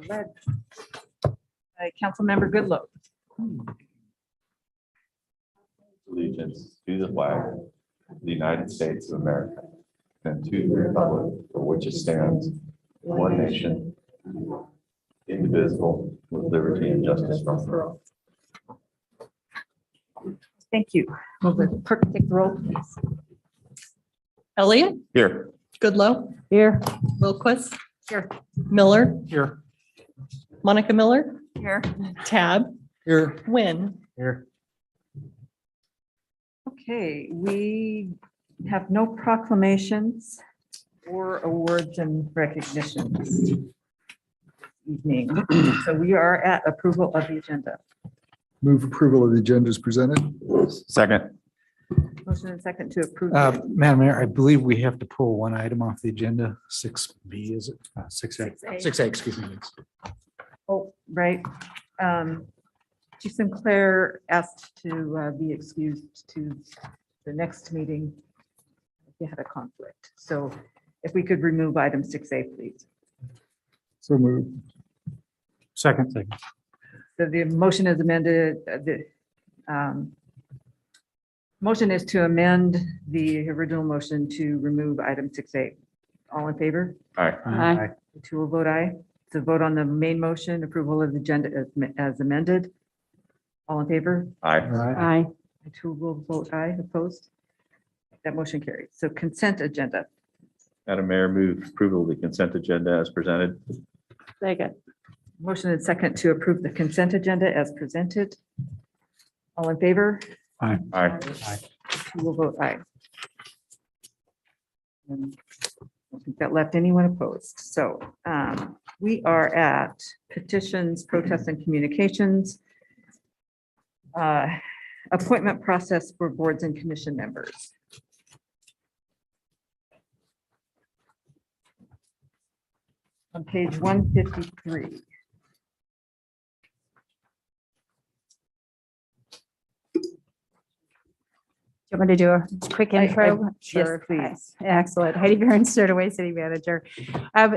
Led by Councilmember Goodloe. Allegiance to the flag of the United States of America and to the republic for which it stands, one nation, indivisible, with liberty and justice for all. Thank you. Will the clerk take the roll, please? Elliott, Here. Goodloe. Here. Wilquist. Here. Miller. Here. Monica Miller. Here. Tab. Here. Wynn. Here. Okay, we have no proclamations or awards and recognitions this evening. So we are at approval of the agenda. Move approval of the agenda as presented. Second. Motion and second to approve. Madam Mayor, I believe we have to pull one item off the agenda, 6B, is it? 6A. 6A. 6A, excuse me. Oh, right. Chief Sinclair asked to be excused to the next meeting. He had a conflict. So if we could remove item 6A, please. So move. Second. So the motion is amended. The motion is to amend the original motion to remove item 6A. All in favor? Aye. Aye. The two will vote aye. To vote on the main motion, approval of the agenda as amended. All in favor? Aye. Aye. The two will vote aye. Opposed? That motion carries. So consent agenda. Madam Mayor, move approval of the consent agenda as presented. Second. Motion and second to approve the consent agenda as presented. All in favor? Aye. Two will vote aye. And I don't think that left anyone opposed. So we are at petitions, protests, and communications. Appointment process for boards and commission members. On page 153. Do you want me to do a quick intro? Yes, please. Excellent. Heidi Barron, Stowaway City Manager.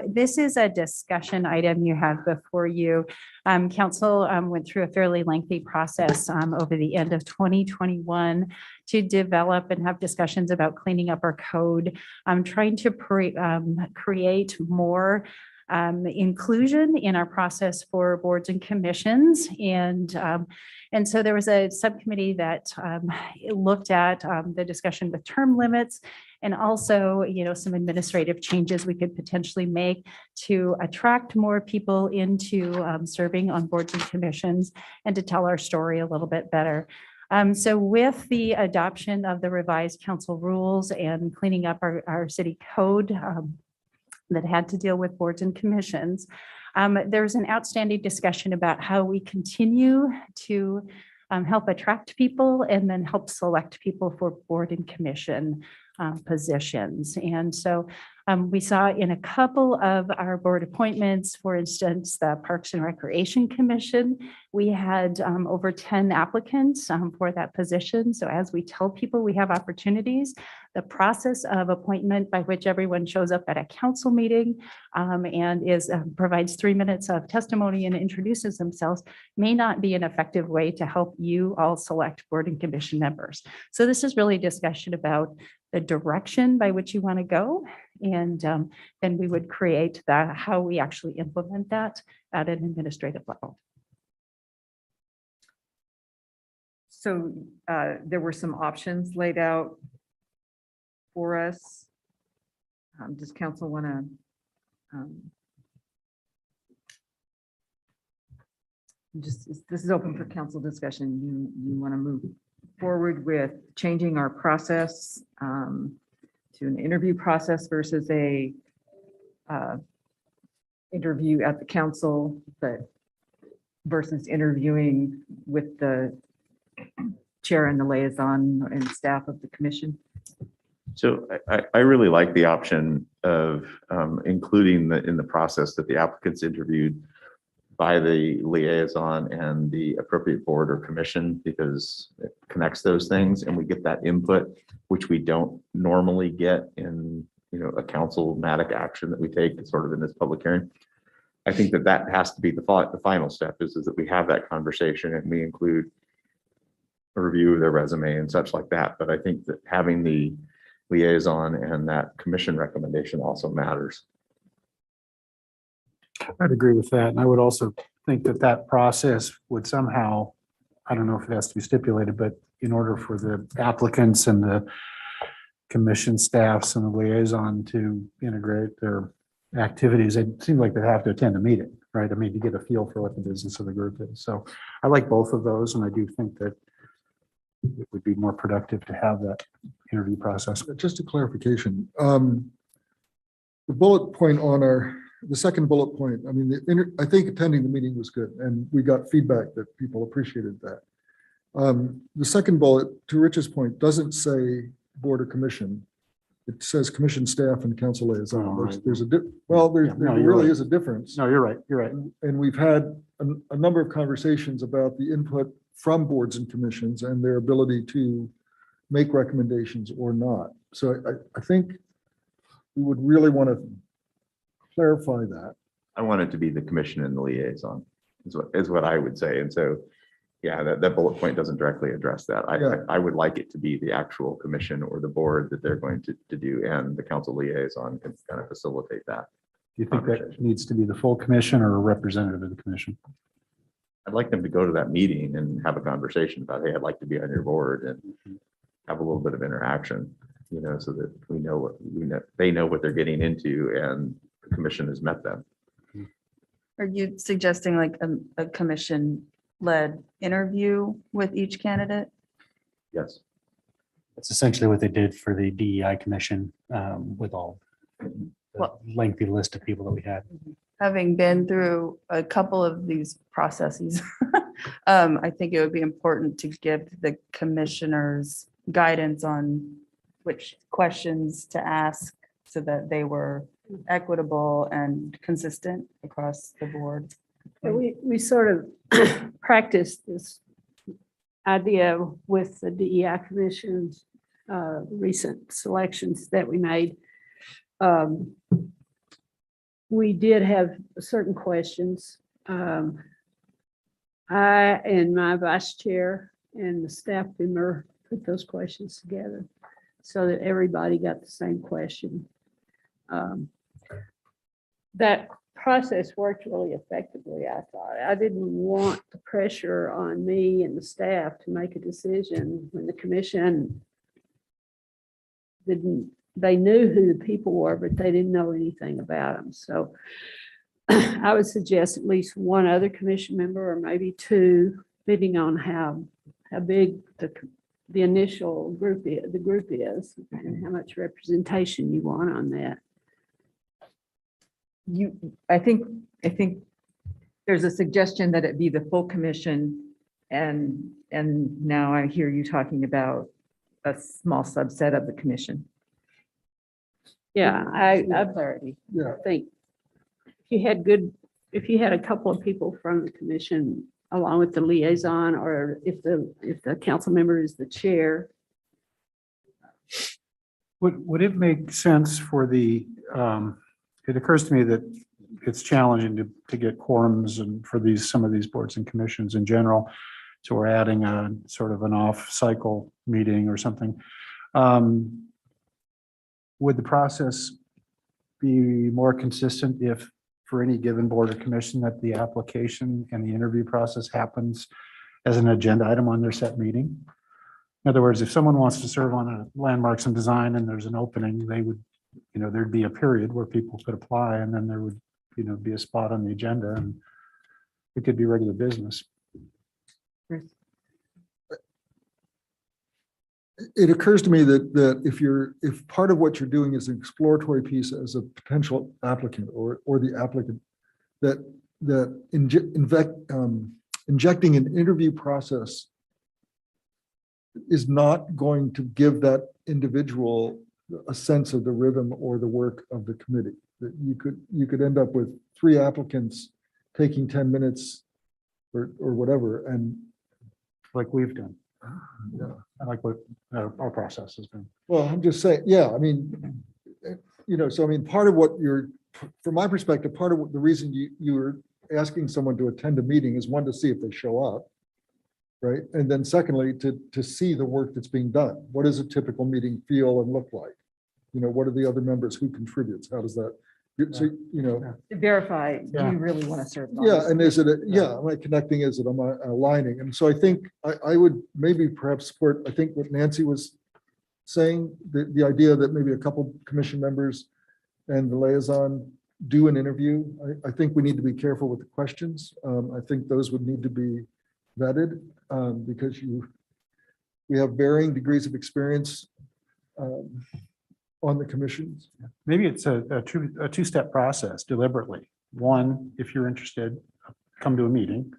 This is a discussion item you have before you. Council went through a fairly lengthy process over the end of 2021 to develop and have discussions about cleaning up our code. I'm trying to create more inclusion in our process for boards and commissions. And so there was a subcommittee that looked at the discussion with term limits and also, some administrative changes we could potentially make to attract more people into serving on boards and commissions and to tell our story a little bit better. So with the adoption of the revised council rules and cleaning up our city code, that had to deal with boards and commissions. There's an outstanding discussion about how we continue to help attract people and then help select people for board and commission positions. And so we saw in a couple of our board appointments, for instance, the Parks and Recreation Commission, we had over 10 applicants for that position. So as we tell people we have opportunities, the process of appointment by which everyone shows up at a council meeting and provides 3 minutes of testimony and introduces themselves may not be an effective way to help you all select board and commission members. So this is really a discussion about the direction by which you want to go. And then we would create how we actually implement that at an administrative level. So there were some options laid out for us. Does council want to this is open for council discussion. You want to move forward with changing our process to an interview process versus a interview at the council, but versus interviewing with the chair and the liaison and staff of the commission? So I really like the option of including in the process that the applicants interviewed by the liaison and the appropriate board or commission, because it connects those things and we get that input, which we don't normally get in, a councilmatic action that we take sort of in this public hearing. I think that that has to be the final step is that we have that conversation and we include a review of their resume and such like that. But I think that having the liaison and that commission recommendation also matters. I'd agree with that. And I would also think that that process would somehow, I don't know if it has to be stipulated, but in order for the applicants and the commission staffs and the liaison to integrate their activities, it seems like they have to attend a meeting, right? I mean, to get a feel for what the business of the group is. So I like both of those, and I do think that it would be more productive to have that interview process. Just a clarification. The bullet point on the second bullet point, I mean, I think attending the meeting was good, and we got feedback that people appreciated that. The second bullet, to Rich's point, doesn't say board or commission. It says commission staff and council liaison. Oh, right. There No, you're really right. is a difference. No, you're right. You're right. And we've had a number of conversations about the input from boards and commissions and their ability to make recommendations or not. So I think we would really want to clarify that. I want it to be the commission and the liaison is what I would say. And so, yeah, that bullet point doesn't directly address that. Yeah. I would like it to be the actual commission or the board that they're going to do, and the council liaison can kind of facilitate that. Do you think that needs to be the full commission or a representative of the commission? I'd like them to go to that meeting and have a conversation about, hey, I'd like to be on your board, and have a little bit of interaction, so that they know what they're getting into and the commission has met them. Are you suggesting like a commission-led interview with each candidate? Yes. That's essentially what they did for the DEI commission with all the Well- lengthy list of people that we had. Having been through a couple of these processes, I think it would be important to give the commissioners guidance on which questions to ask so that they were equitable and consistent across the board. We sort of practiced this idea with the DEI commission's recent selections that we made. We did have certain questions. I and my vice chair and the staff member put those questions together so that everybody got the same question. That process worked really effectively, I thought. I didn't want the pressure on me and the staff to make a decision when the commission they knew who the people were, but they didn't know anything about them. So I would suggest at least one other commission member or maybe two, depending on how big the initial group is and how much representation you want on that. I think there's a suggestion that it be the full commission, and now I hear you talking about a small subset of the commission. Yeah, I Clarity. Yeah. think if you had a couple of people from the commission along with the liaison, or if the council member is the chair. Would it make sense for it occurs to me that it's challenging to get quorums and for some of these boards and commissions in general. So we're adding a sort of an off-cycle meeting or something. Would the process be more consistent if for any given board or commission that the application and the interview process happens as an agenda item on their set meeting? In other words, if someone wants to serve on a landmarks and design and there's an opening, they would, there'd be a period where people could apply, and then there would, be a spot on the agenda, and it could be regular business. It occurs to me that if part of what you're doing is an exploratory piece as a potential applicant or the applicant, that injecting an interview process is not going to give that individual a sense of the rhythm or the work of the committee. That you could end up with 3 applicants taking 10 minutes or whatever, and Like we've done. yeah. I like what our process has been. Well, I'm just saying, yeah, I mean, so I mean, part of what you're from my perspective, part of the reason you were asking someone to attend a meeting is one, to see if they show up. Right? And then secondly, to see the work that's being done. What does a typical meeting feel and look like? You know, what are the other members, who contributes? How does that, so, you know, To verify, do Yeah. you really want to serve? on yeah, this and is it, commission? am I connecting? Is it, am I aligning? And so I think I would maybe perhaps support, I think what Nancy was saying, the idea that maybe a couple commission members and the liaison do an interview. I think we need to be careful with the questions. I think those would need to be vetted, because we have varying degrees of experience on the commissions. Maybe it's a two-step process deliberately. One, if you're interested, come to a meeting.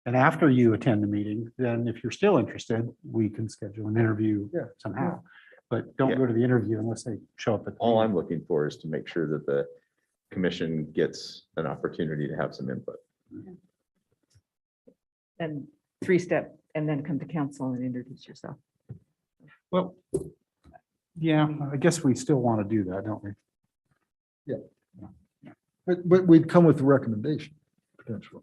And after you attend the meeting, then if you're still interested, we can schedule an interview Yeah. somehow. But don't go to the interview unless they show up at. the All meeting. I'm looking for is to make sure that the commission gets an opportunity to have some input. And 3-step, and then come to council and introduce yourself. Well, yeah, I guess we still want to do that, don't we? But we'd come with a recommendation, potentially.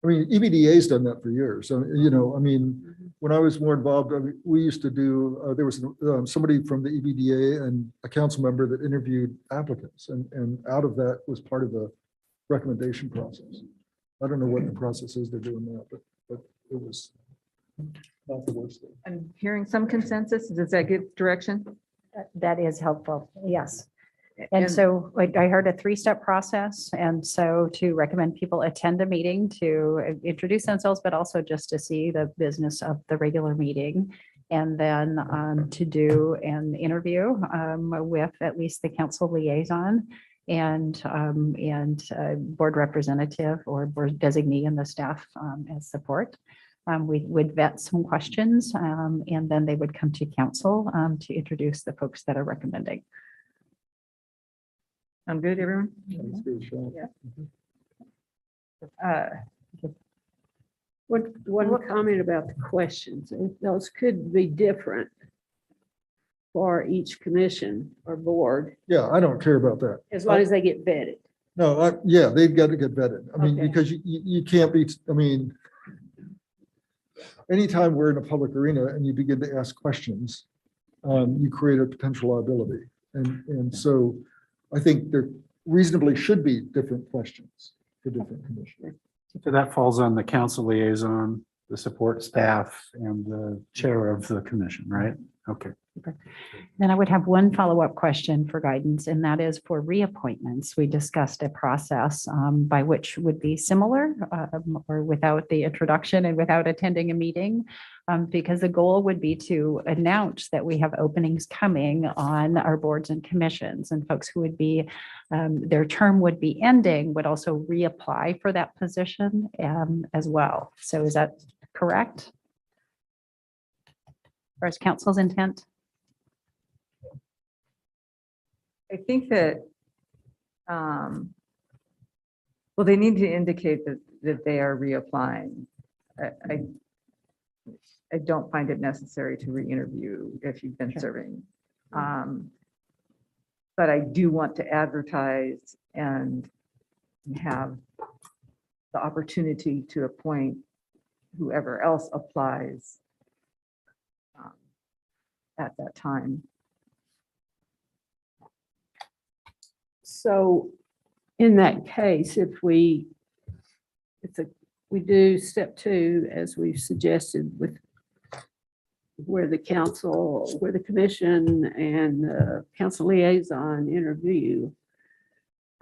I mean, EBDA's done that for years. So, you know, I mean, when I was more involved, I mean, we used to do, there was somebody from the EBDA and a council member that interviewed applicants, and out of that was part of the recommendation process. I don't know what the process is they're doing now, but it was not the worst thing. I'm hearing some consensus. Does that give direction? That is helpful, yes. And so I heard a 3-step process. And so to recommend people attend a meeting to introduce themselves, but also just to see the business of the regular meeting. And then to do an interview with at least the council liaison and board representative or board designee and the staff as support. We would vet some questions and then they would come to council to introduce the folks that are recommending. I'm good, everyone? That's good, Sean. One comment about the questions, those could be different for each commission or board, Yeah, I don't care about that. as long as they get vetted. No, yeah, they've got to get vetted. I mean, Okay. because you can't be, I mean, anytime we're in a public arena and you begin to ask questions, you create a potential liability. And so I think there reasonably should be different questions for different commissioners. So that falls on the council liaison, the support staff, and the chair of the commission, right? Okay. Then I would have one follow-up question for guidance, and that is for reappointments. We discussed a process by which would be similar or without the introduction and without attending a meeting, because the goal would be to announce that we have openings coming on our boards and commissions, and folks who would be, their term would be ending would also reapply for that position as well. So is that correct? Or is council's intent? I think that, well, they need to indicate that they are reapplying. I don't find it necessary to re-interview if you've been serving. But I do want to advertise and have the opportunity to appoint whoever else applies at that time. So in that case, if we do step 2, as we've suggested with where the council, where the commission and the council liaison interview,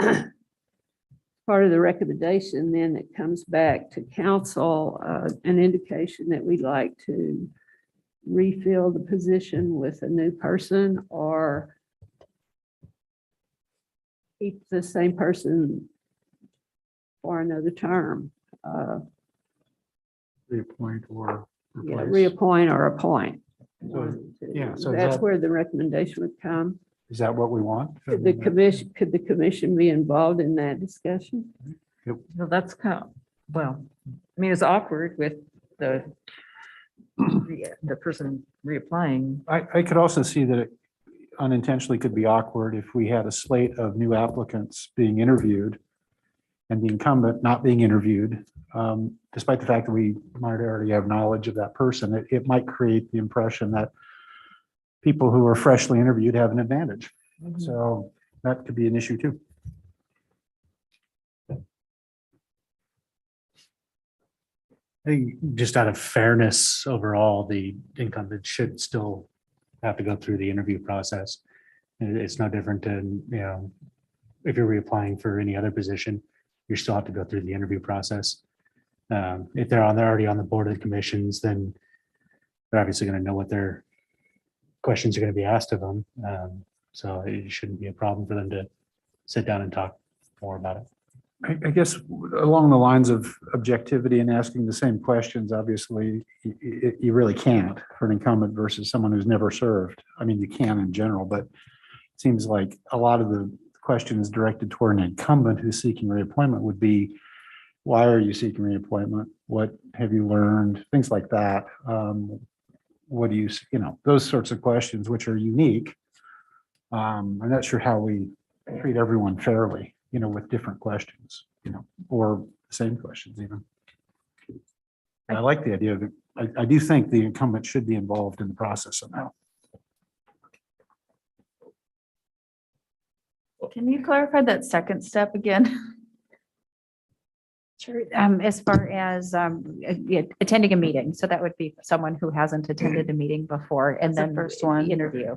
part of the recommendation, then it comes back to council, an indication that we'd like to refill the position with a new person or keep the same person for another term. Reappoint or Yeah, replace. reappoint or appoint. So, yeah, so That's that- where the recommendation would come. Is that what we want? Could the commission be involved in that discussion? Well, that's kind of, well, I mean, it's awkward with the person reapplying. I could also see that unintentionally could be awkward if we had a slate of new applicants being interviewed and the incumbent not being interviewed, despite the fact that we might already have knowledge of that person. It might create the impression that people who are freshly interviewed have an advantage. So that could be an issue too. I think just out of fairness overall, the incumbent should still have to go through the interview process. It's no different than, if you're reapplying for any other position, you still have to go through the interview process. If they're already on the board of the commissions, then they're obviously going to know what their questions are going to be asked of them. So it shouldn't be a problem for them to sit down and talk more about it. I guess along the lines of objectivity and asking the same questions, obviously, you really can't for an incumbent versus someone who's never served. I mean, you can in general, but it seems like a lot of the questions directed toward an incumbent who's seeking reappointment would be, why are you seeking reappointment? What have you learned? Things like that. What do you, those sorts of questions, which are unique. I'm not sure how we treat everyone fairly, with different questions, or the same questions even. I like the idea that I do think the incumbent should be involved in the process somehow. Can you clarify that second step again? Sure. As far as attending a meeting, so that would be someone who hasn't attended a meeting before, and The then first one. interview.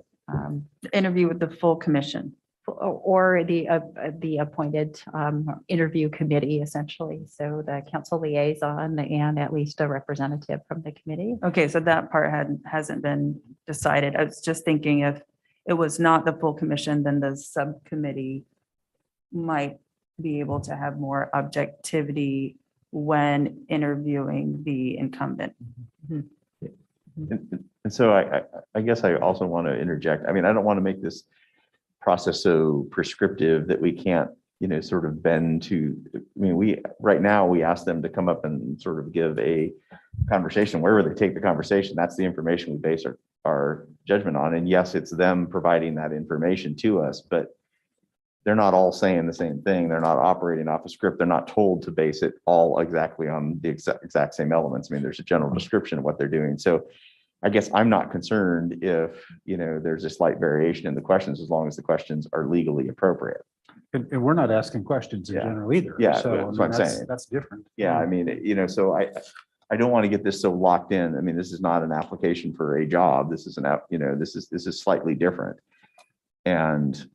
Interview with the full commission. Or the appointed interview committee, essentially. So the council liaison and at least a representative from the committee. Okay, so that part hasn't been decided. I was just thinking if it was not the full commission, then the subcommittee might be able to have more objectivity when interviewing the incumbent. And so I guess I also want to interject. I mean, I don't want to make this process so prescriptive that we can't, sort of bend to, right now we ask them to come up and sort of give a conversation. Wherever they take the conversation, that's the information we base our judgment on. And yes, it's them providing that information to us, but they're not all saying the same thing. They're not operating off a script. They're not told to base it all exactly on the exact same elements. There's a general description of what they're doing. So I guess I'm not concerned if, there's a slight variation in the questions, as long as the questions are legally appropriate. And we're not asking questions in Yeah. general either. Yeah, So, that's what I'm saying. That's different. Yeah, so I don't want to get this so locked in. This is not an application for a job. This is this is slightly different. And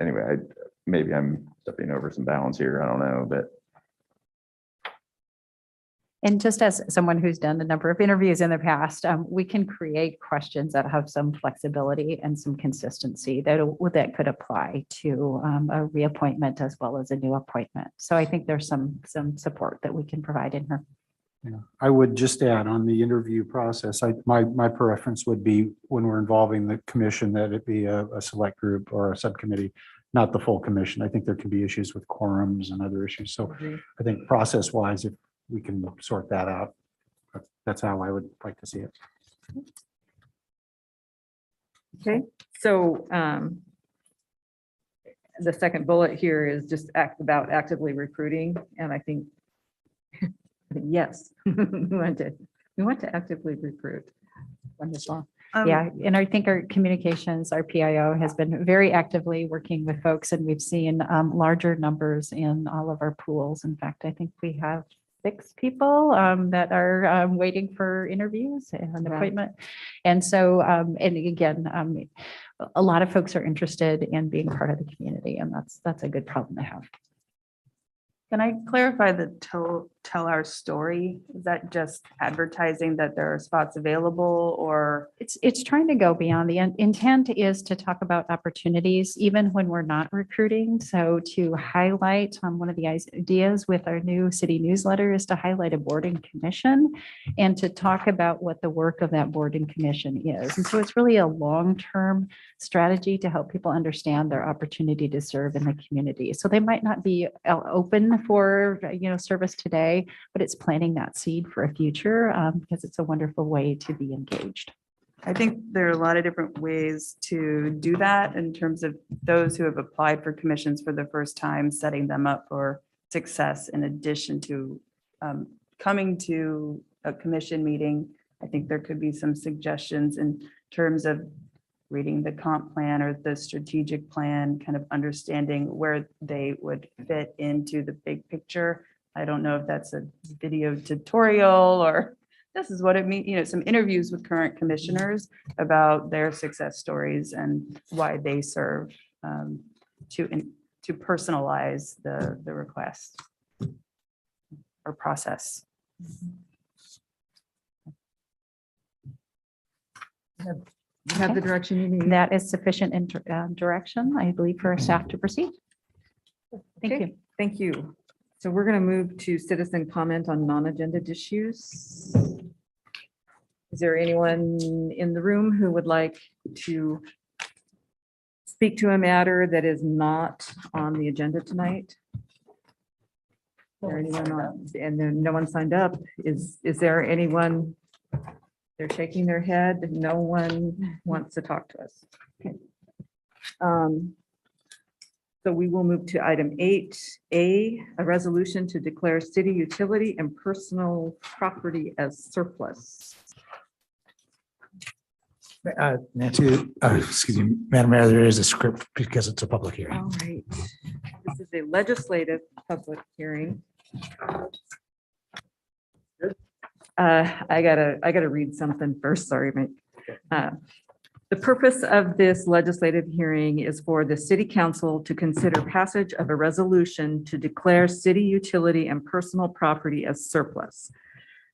anyway, maybe I'm stepping over some bounds here. I don't know, but. And just as someone who's done a number of interviews in the past, we can create questions that have some flexibility and some consistency that could apply to a reappointment as well as a new appointment. So I think there's some support that we can provide in here. Yeah, I would just add on the interview process, my preference would be when we're involving the commission, that it be a select group or a subcommittee, not the full commission. I think there can be issues with quorums and other issues. So I think process wise, if we can sort that out, that's how I would like to see it. Okay, so the second bullet here is just about actively recruiting, and I think yes, we want to actively recruit. Wonderful. Yeah, and I think our communications, our PIO has been very actively working with folks, and we've seen larger numbers in all of our pools. In fact, I think we have 6 people that are waiting for interviews and appointment. And so, and again, a lot of folks are interested in being part of the community, and that's a good problem to have. Can I clarify the tell our story? Is that just advertising that there are spots available, or? It's trying to go beyond. The intent is to talk about opportunities even when we're not recruiting. So to highlight one of the ideas with our new city newsletter is to highlight a board and commission and to talk about what the work of that board and commission is. And so it's really a long-term strategy to help people understand their opportunity to serve in the community. So they might not be open for service today, but it's planting that seed for a future because it's a wonderful way to be engaged. I think there are a lot of different ways to do that in terms of those who have applied for commissions for the first time, setting them up for success in addition to coming to a commission meeting. I think there could be some suggestions in terms of reading the comp plan or the strategic plan, kind of understanding where they would fit into the big picture. I don't know if that's a video tutorial or this is what it means, some interviews with current commissioners about their success stories and why they serve to personalize the request or process. You have the direction you need. That is sufficient direction, I believe, for staff to proceed. Thank Okay, you. Thank you. So we're going to move to citizen comment on non-agenda issues. Is there anyone in the room who would like to speak to a matter that is not on the agenda tonight? Is there anyone on, and then no one signed up? Is there anyone? They're shaking their head. No one wants to talk to us. Okay. So we will move to item 8A, a resolution to declare city utility and personal property as surplus. Nancy, excuse me, Madam Mayor, there is a script because it's a public hearing. All right. This is a legislative public hearing. I gotta read something first. Sorry, mate. The purpose of this legislative hearing is for the city council to consider passage of a resolution to declare city utility and personal property as surplus.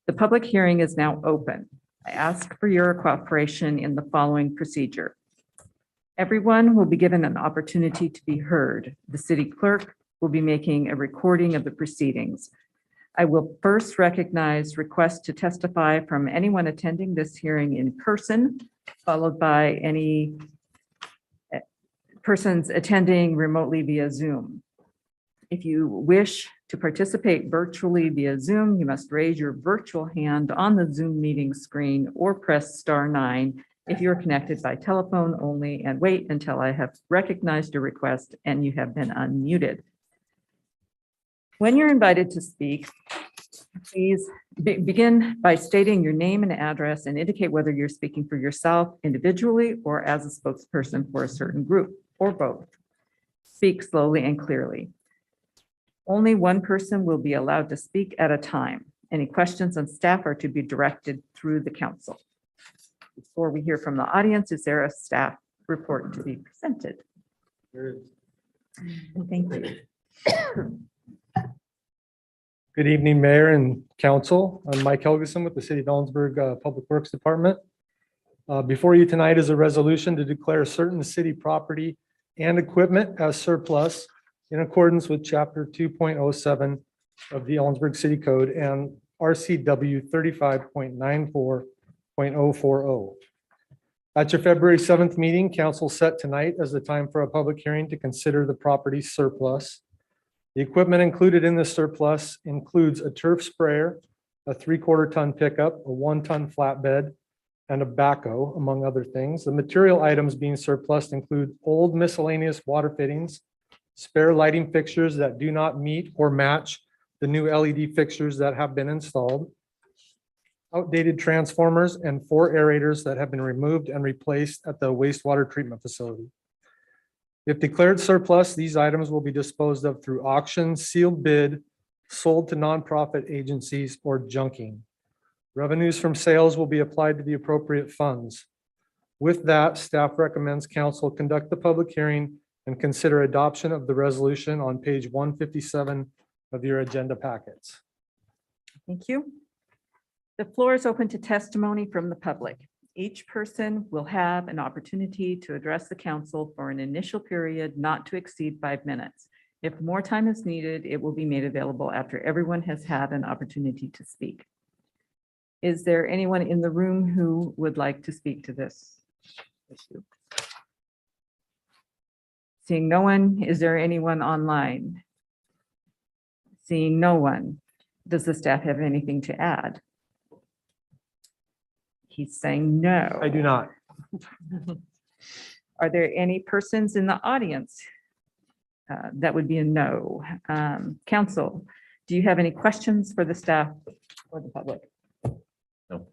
The public hearing is now open. I ask for your cooperation in the following procedure. Everyone will be given an opportunity to be heard. The city clerk will be making a recording of the proceedings. I will first recognize requests to testify from anyone attending this hearing in person, followed by any persons attending remotely via Zoom. If you wish to participate virtually via Zoom, you must raise your virtual hand on the Zoom meeting screen or press *9 if you're connected by telephone only, and wait until I have recognized your request and you have been unmuted. When you're invited to speak, please begin by stating your name and address and indicate whether you're speaking for yourself individually or as a spokesperson for a certain group or both. Speak slowly and clearly. Only one person will be allowed to speak at a time. Any questions on staff are to be directed through the council. Before we hear from the audience, is there a staff report to be presented? Thank you. Good evening, Mayor and Council. I'm Mike Helgeson with the City of Ellensburg Public Works Department. Before you tonight is a resolution to declare certain city property and equipment as surplus in accordance with Chapter 2.07 of the Ellensburg City Code and RCW 35.94.040. At your February 7th meeting, Council set tonight as the time for a public hearing to consider the property surplus. The equipment included in the surplus includes a turf sprayer, a 3/4 ton pickup, a 1 ton flatbed, and a backhoe, among other things. The material items being surplus include old miscellaneous water fittings, spare lighting fixtures that do not meet or match the new LED fixtures that have been installed, outdated transformers, and 4 aerators that have been removed and replaced at the wastewater treatment facility. If declared surplus, these items will be disposed of through auction, sealed bid, sold to nonprofit agencies, or junking. Revenues from sales will be applied to the appropriate funds. With that, staff recommends council conduct the public hearing and consider adoption of the resolution on page 157 of your agenda packets. Thank you. The floor is open to testimony from the public. Each person will have an opportunity to address the council for an initial period not to exceed 5 minutes. If more time is needed, it will be made available after everyone has had an opportunity to speak. Is there anyone in the room who would like to speak to this issue? Seeing no one, is there anyone online? Seeing no one, does the staff have anything to add? He's saying no. I do not. Are there any persons in the audience? That would be a no. Council, do you have any questions for the staff or the public? No.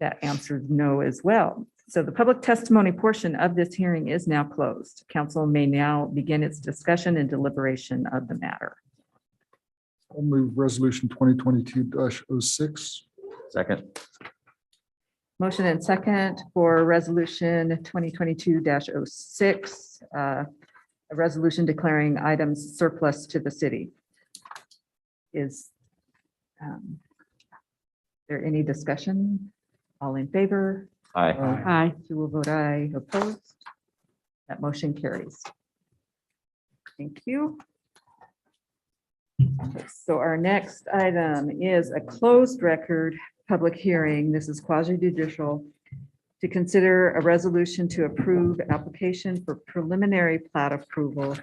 That answers no as well. So the public testimony portion of this hearing is now closed. Council may now begin its discussion and deliberation of the matter. I'll move resolution 2022-06. Second. Motion and second for resolution 2022-06, a resolution declaring items surplus to the city. Is there any discussion? All in favor? Aye. Aye. Two will vote aye. Opposed? That motion carries. Thank you. Okay, so our next item is a closed record public hearing. This is quasi judicial to consider a resolution to approve application for preliminary plat approval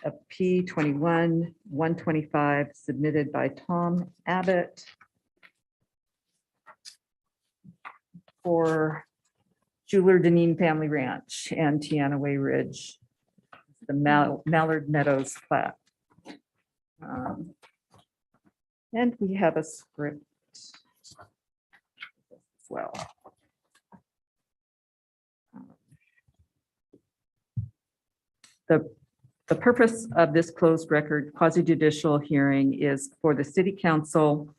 of P-21-125 submitted by Tom Abbott for Schuler Deneen Family Ranch and Tiana Way Ridge, the Mallard Meadows plat. And we have a script as well. The purpose of this closed record quasi judicial hearing is for the city council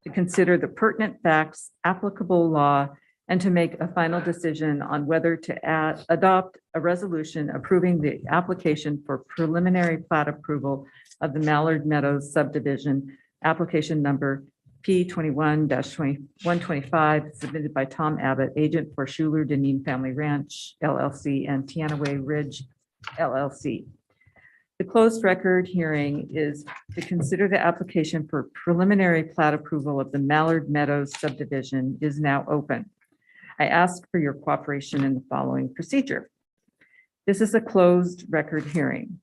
to consider the pertinent facts, applicable law, and to make a final decision on whether to adopt a resolution approving the application for preliminary plat approval of the Mallard Meadows subdivision, application number P-21-125, submitted by Tom Abbott, agent for Schuler Deneen Family Ranch LLC and Tiana Way Ridge LLC. The closed record hearing is to consider the application for preliminary plat approval of the Mallard Meadows subdivision is now open. I ask for your cooperation in the following procedure. This is a closed record hearing.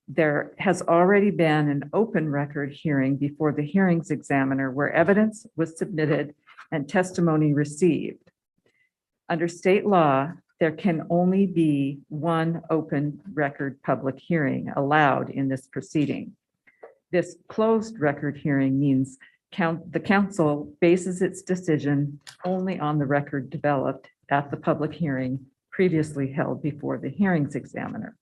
There has already been an open record hearing before the hearings examiner where evidence was submitted and testimony received. Under state law, there can only be one open record public hearing allowed in this proceeding. This closed record hearing means the council bases its decision only on the record developed at the public hearing previously held before the hearings examiner.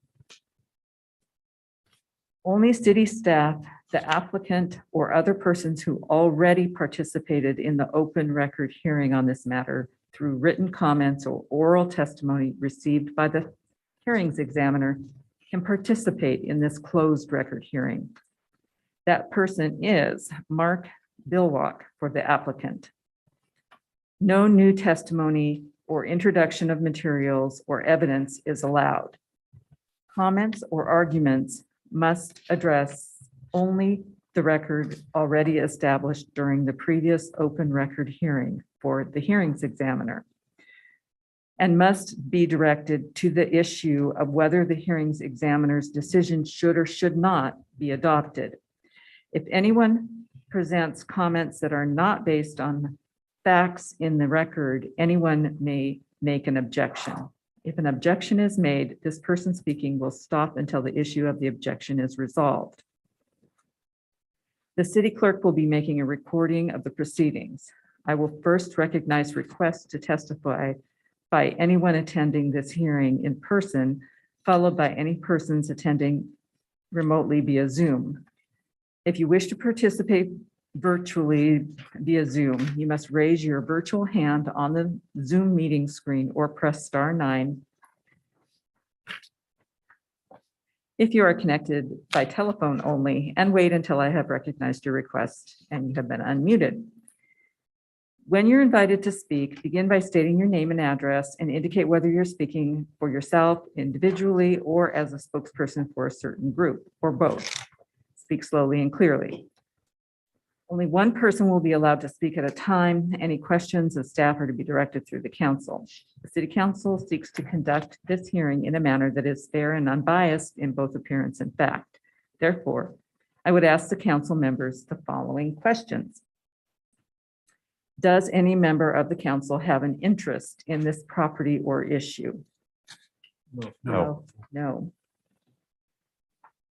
Only city staff, the applicant, or other persons who already participated in the open record hearing on this matter through written comments or oral testimony received by the hearings examiner can participate in this closed record hearing. That person is Mark Bilwalk for the applicant. No new testimony or introduction of materials or evidence is allowed. Comments or arguments must address only the record already established during the previous open record hearing for the hearings examiner and must be directed to the issue of whether the hearings examiner's decision should or should not be adopted. If anyone presents comments that are not based on facts in the record, anyone may make an objection. If an objection is made, this person speaking will stop until the issue of the objection is resolved. The city clerk will be making a recording of the proceedings. I will first recognize requests to testify by anyone attending this hearing in person, followed by any persons attending remotely via Zoom. If you wish to participate virtually via Zoom, you must raise your virtual hand on the Zoom meeting screen or press *9. If you are connected by telephone only, and wait until I have recognized your request and you have been unmuted. When you're invited to speak, begin by stating your name and address and indicate whether you're speaking for yourself individually or as a spokesperson for a certain group or both. Speak slowly and clearly. Only one person will be allowed to speak at a time. Any questions of staff are to be directed through the council. The city council seeks to conduct this hearing in a manner that is fair and unbiased in both appearance and fact. Therefore, I would ask the council members the following questions. Does any member of the council have an interest in this property or issue? No. No.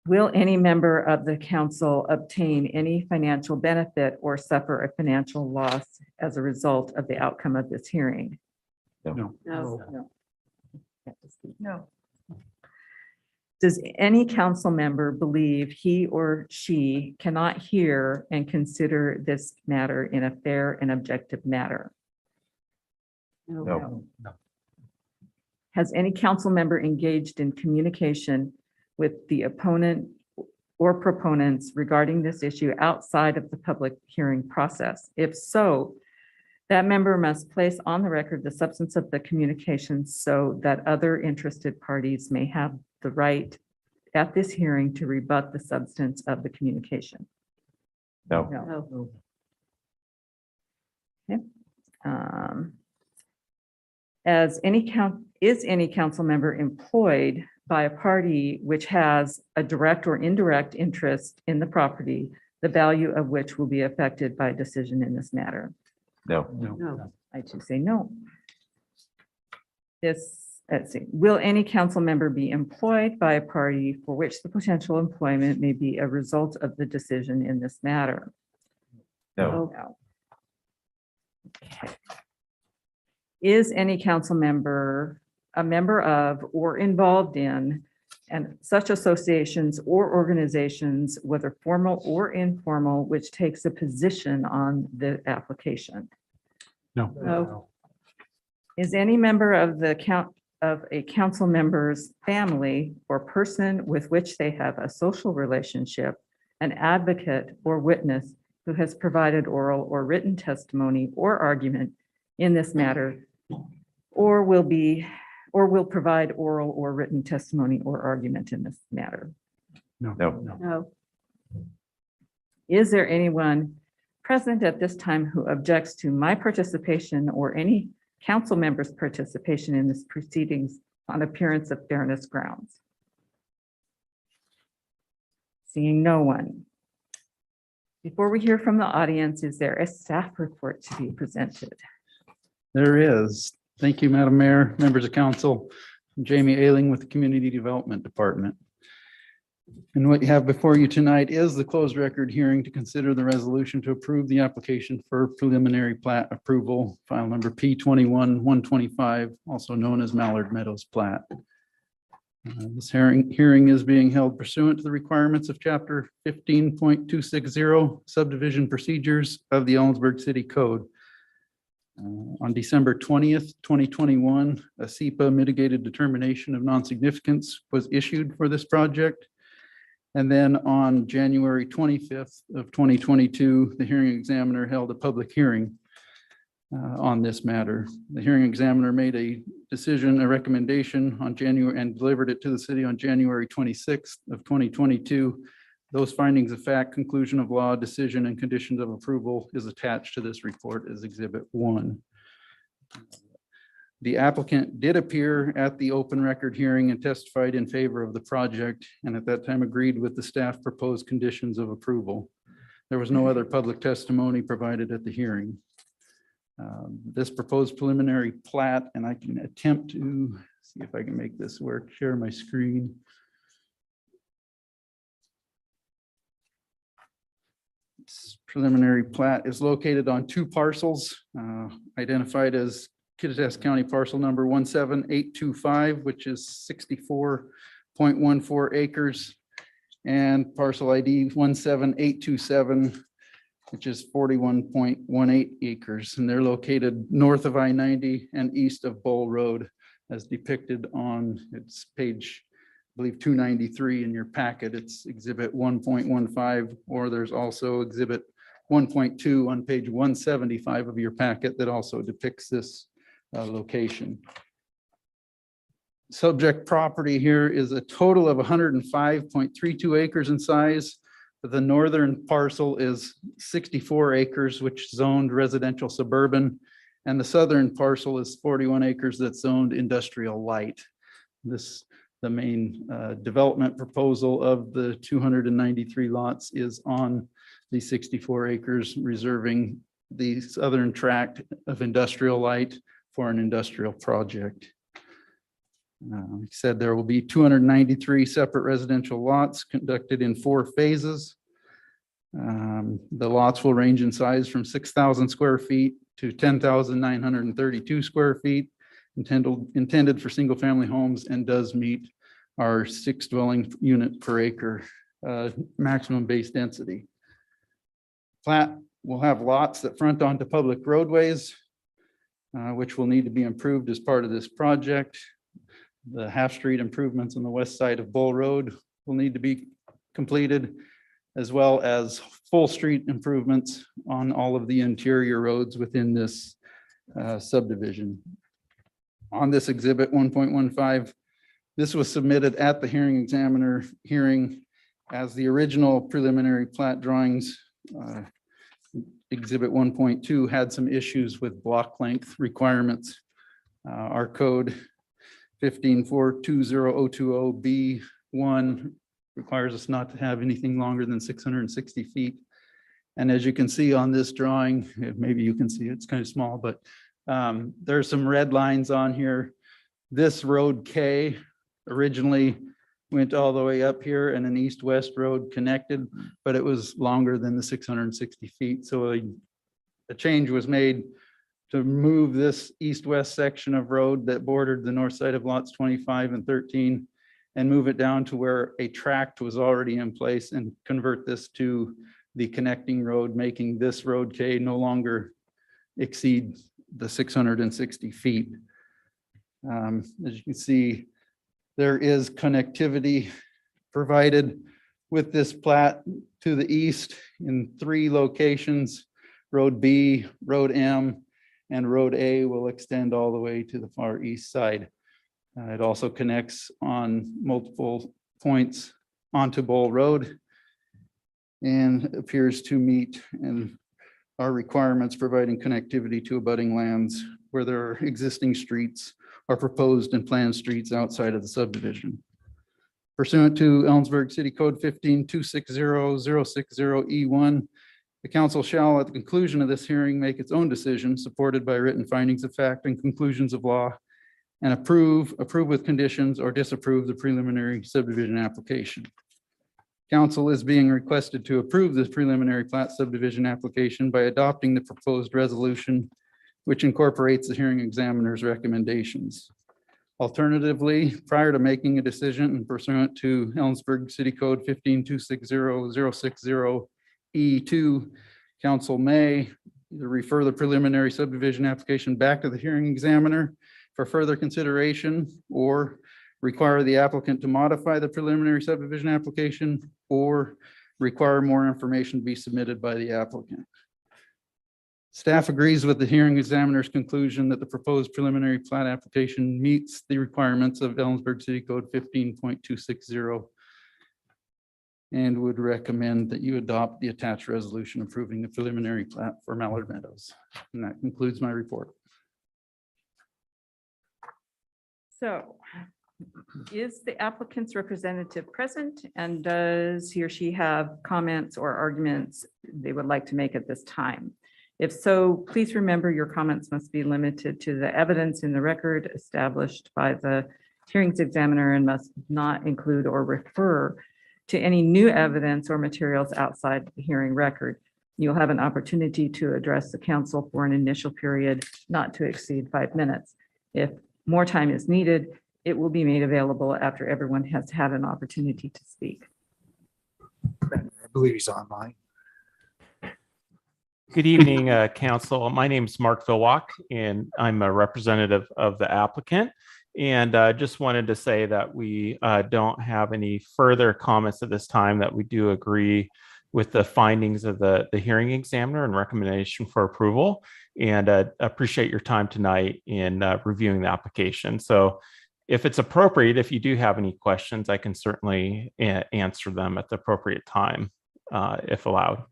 Will any member of the council obtain any financial benefit or suffer a financial loss as a result of the outcome of this hearing? No. No. No. Does any council member believe he or she cannot hear and consider this matter in a fair and objective manner? No. Has any council member engaged in communication with the opponent or proponents regarding this issue outside of the public hearing process? If so, that member must place on the record the substance of the communication so that other interested parties may have the right at this hearing to rebut the substance of the communication. No. No. Okay. Is any council member employed by a party which has a direct or indirect interest in the property, the value of which will be affected by a decision in this matter? No. No. I too say no. Let's see, will any council member be employed by a party for which the potential employment may be a result of the decision in this matter? No. No. Okay. Is any council member a member of or involved in and such associations or organizations, whether formal or informal, which takes a position on the application? No. No. Is any member of a council member's family or person with which they have a social relationship, an advocate or witness who has provided oral or written testimony or argument in this matter, or will provide oral or written testimony or argument in this matter? No. No. Is there anyone present at this time who objects to my participation or any council member's participation in this proceedings on appearance of fairness grounds? Seeing no one. Before we hear from the audience, is there a staff report to be presented? There is. Thank you, Madam Mayor, members of council. I'm Jamie Ailing with the Community Development Department. And what you have before you tonight is the closed record hearing to consider the resolution to approve the application for preliminary plat approval, file number P21-125, also known as Mallard Meadows Plat. This hearing is being held pursuant to the requirements of Chapter 15.260 subdivision procedures of the Ellensburg City Code. On December 20th, 2021, a SEPA mitigated determination of non-significance was issued for this project. And then on January 25th of 2022, the hearing examiner held a public hearing on this matter. The hearing examiner made a decision, a recommendation on January and delivered it to the city on January 26th of 2022. Those findings of fact, conclusion of law, decision, and conditions of approval is attached to this report as Exhibit 1. The applicant did appear at the open record hearing and testified in favor of the project, and at that time agreed with the staff proposed conditions of approval. There was no other public testimony provided at the hearing. This proposed preliminary plat, and I can attempt to see if I can make this work, share my screen. Preliminary plat is located on two parcels identified as Kittitas County parcel number 17825, which is 64.14 acres, and parcel ID 17827, which is 41.18 acres. And they're located north of I-90 and east of Bull Road, as depicted on its page, I believe 293 in your packet. It's exhibit 1.15, or there's also exhibit 1.2 on page 175 of your packet that also depicts this location. Subject property here is a total of 105.32 acres in size. The northern parcel is 64 acres, which zoned residential suburban, and the southern parcel is 41 acres that's zoned industrial light. The main development proposal of the 293 lots is on the 64 acres, reserving the southern tract of industrial light for an industrial project. He said there will be 293 separate residential lots conducted in 4 phases. The lots will range in size from 6,000 square feet to 10,932 square feet, intended for single-family homes, and does meet our 6 dwelling unit per acre maximum base density. Plat will have lots that front onto public roadways, which will need to be improved as part of this project. The half-street improvements on the west side of Bull Road will need to be completed, as well as full street improvements on all of the interior roads within this subdivision. On this exhibit 1.15, this was submitted at the hearing examiner hearing as the original preliminary plat drawings. Exhibit 1.2 had some issues with block length requirements. Our code 1542020B1 requires us not to have anything longer than 660 feet. And as you can see on this drawing, maybe you can see it's kind of small, but there's some red lines on here. This road K originally went all the way up here and an east-west road connected, but it was longer than the 660 feet. So a change was made to move this east-west section of road that bordered the north side of lots 25 and 13 and move it down to where a tract was already in place and convert this to the connecting road, making this road K no longer exceed the 660 feet. As you can see, there is connectivity provided with this plat to the east in 3 locations. Road B, Road M, and Road A will extend all the way to the far east side. It also connects on multiple points onto Bull Road and appears to meet our requirements, providing connectivity to abutting lands where there are existing streets or proposed and planned streets outside of the subdivision. Pursuant to Ellensburg City Code 15260-060E1, the council shall, at the conclusion of this hearing, make its own decision supported by written findings of fact and conclusions of law, and approve with conditions, or disapprove the preliminary subdivision application. Council is being requested to approve this preliminary plat subdivision application by adopting the proposed resolution, which incorporates the hearing examiner's recommendations. Alternatively, prior to making a decision and pursuant to Ellensburg City Code 15260-060E2, council may either refer the preliminary subdivision application back to the hearing examiner for further consideration, or require the applicant to modify the preliminary subdivision application, or require more information to be submitted by the applicant. Staff agrees with the hearing examiner's conclusion that the proposed preliminary plat application meets the requirements of Ellensburg City Code 15.260 and would recommend that you adopt the attached resolution approving the preliminary plat for Mallard Meadows. And that concludes my report. So is the applicant's representative present, and does he or she have comments or arguments they would like to make at this time? If so, please remember your comments must be limited to the evidence in the record established by the hearings examiner and must not include or refer to any new evidence or materials outside the hearing record. You'll have an opportunity to address the council for an initial period not to exceed 5 minutes. If more time is needed, it will be made available after everyone has had an opportunity to speak. I believe he's online. Good evening, council. My name is Mark Philwalk, and I'm a representative of the applicant. And just wanted to say that we don't have any further comments at this time, that we do agree with the findings of the hearing examiner and recommendation for approval, and appreciate your time tonight in reviewing the application. So if it's appropriate, if you do have any questions, I can certainly answer them at the appropriate time if allowed.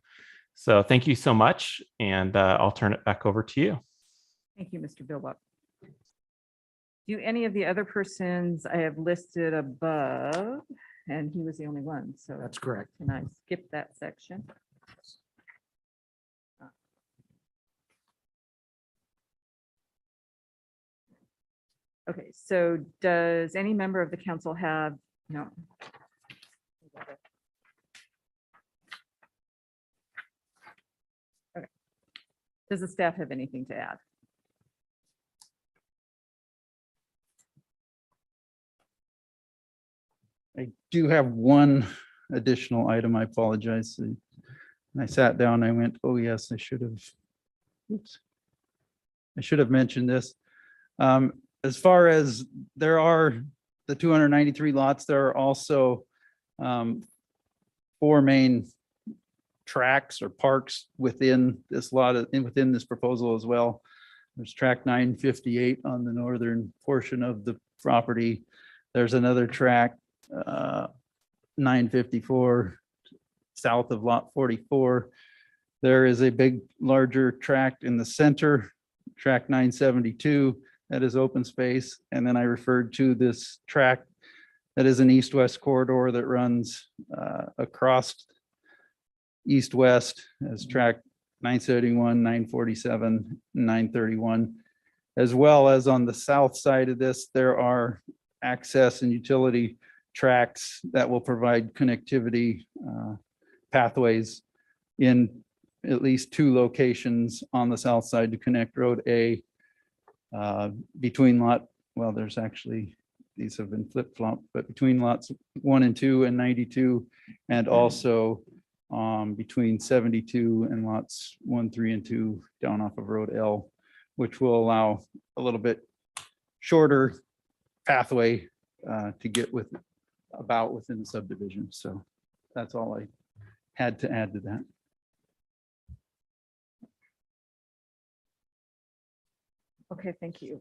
So thank you so much, and I'll turn it back over to you. Thank you, Mr. Bilbao. Do any of the other persons I have listed above, and he was the only one, so That's correct. can I skip that section? Okay, so does any member of the council have, no? Okay. Does the staff have anything to add? I do have one additional item. I apologize. I sat down, I went, oh yes, I should have. Oops. I should have mentioned this. As far as there are the 293 lots, there are also 4 main tracks or parks within this lot, within this proposal as well. There's track 958 on the northern portion of the property. There's another track 954 south of lot 44. There is a big, larger tract in the center, track 972, that is open space. And then I referred to this tract that is an east-west corridor that runs across east-west as track 971, 947, 931. As well as on the south side of this, there are access and utility tracks that will provide connectivity pathways in at least 2 locations on the south side to connect Road A between lot, well, there's actually, these have been flip-flopped, but between lots 1 and 2 and 92, and also between 72 and lots 1, 3, and 2 down off of Road L, which will allow a little bit shorter pathway to get within the subdivision. So that's all I had to add to that. Okay, thank you.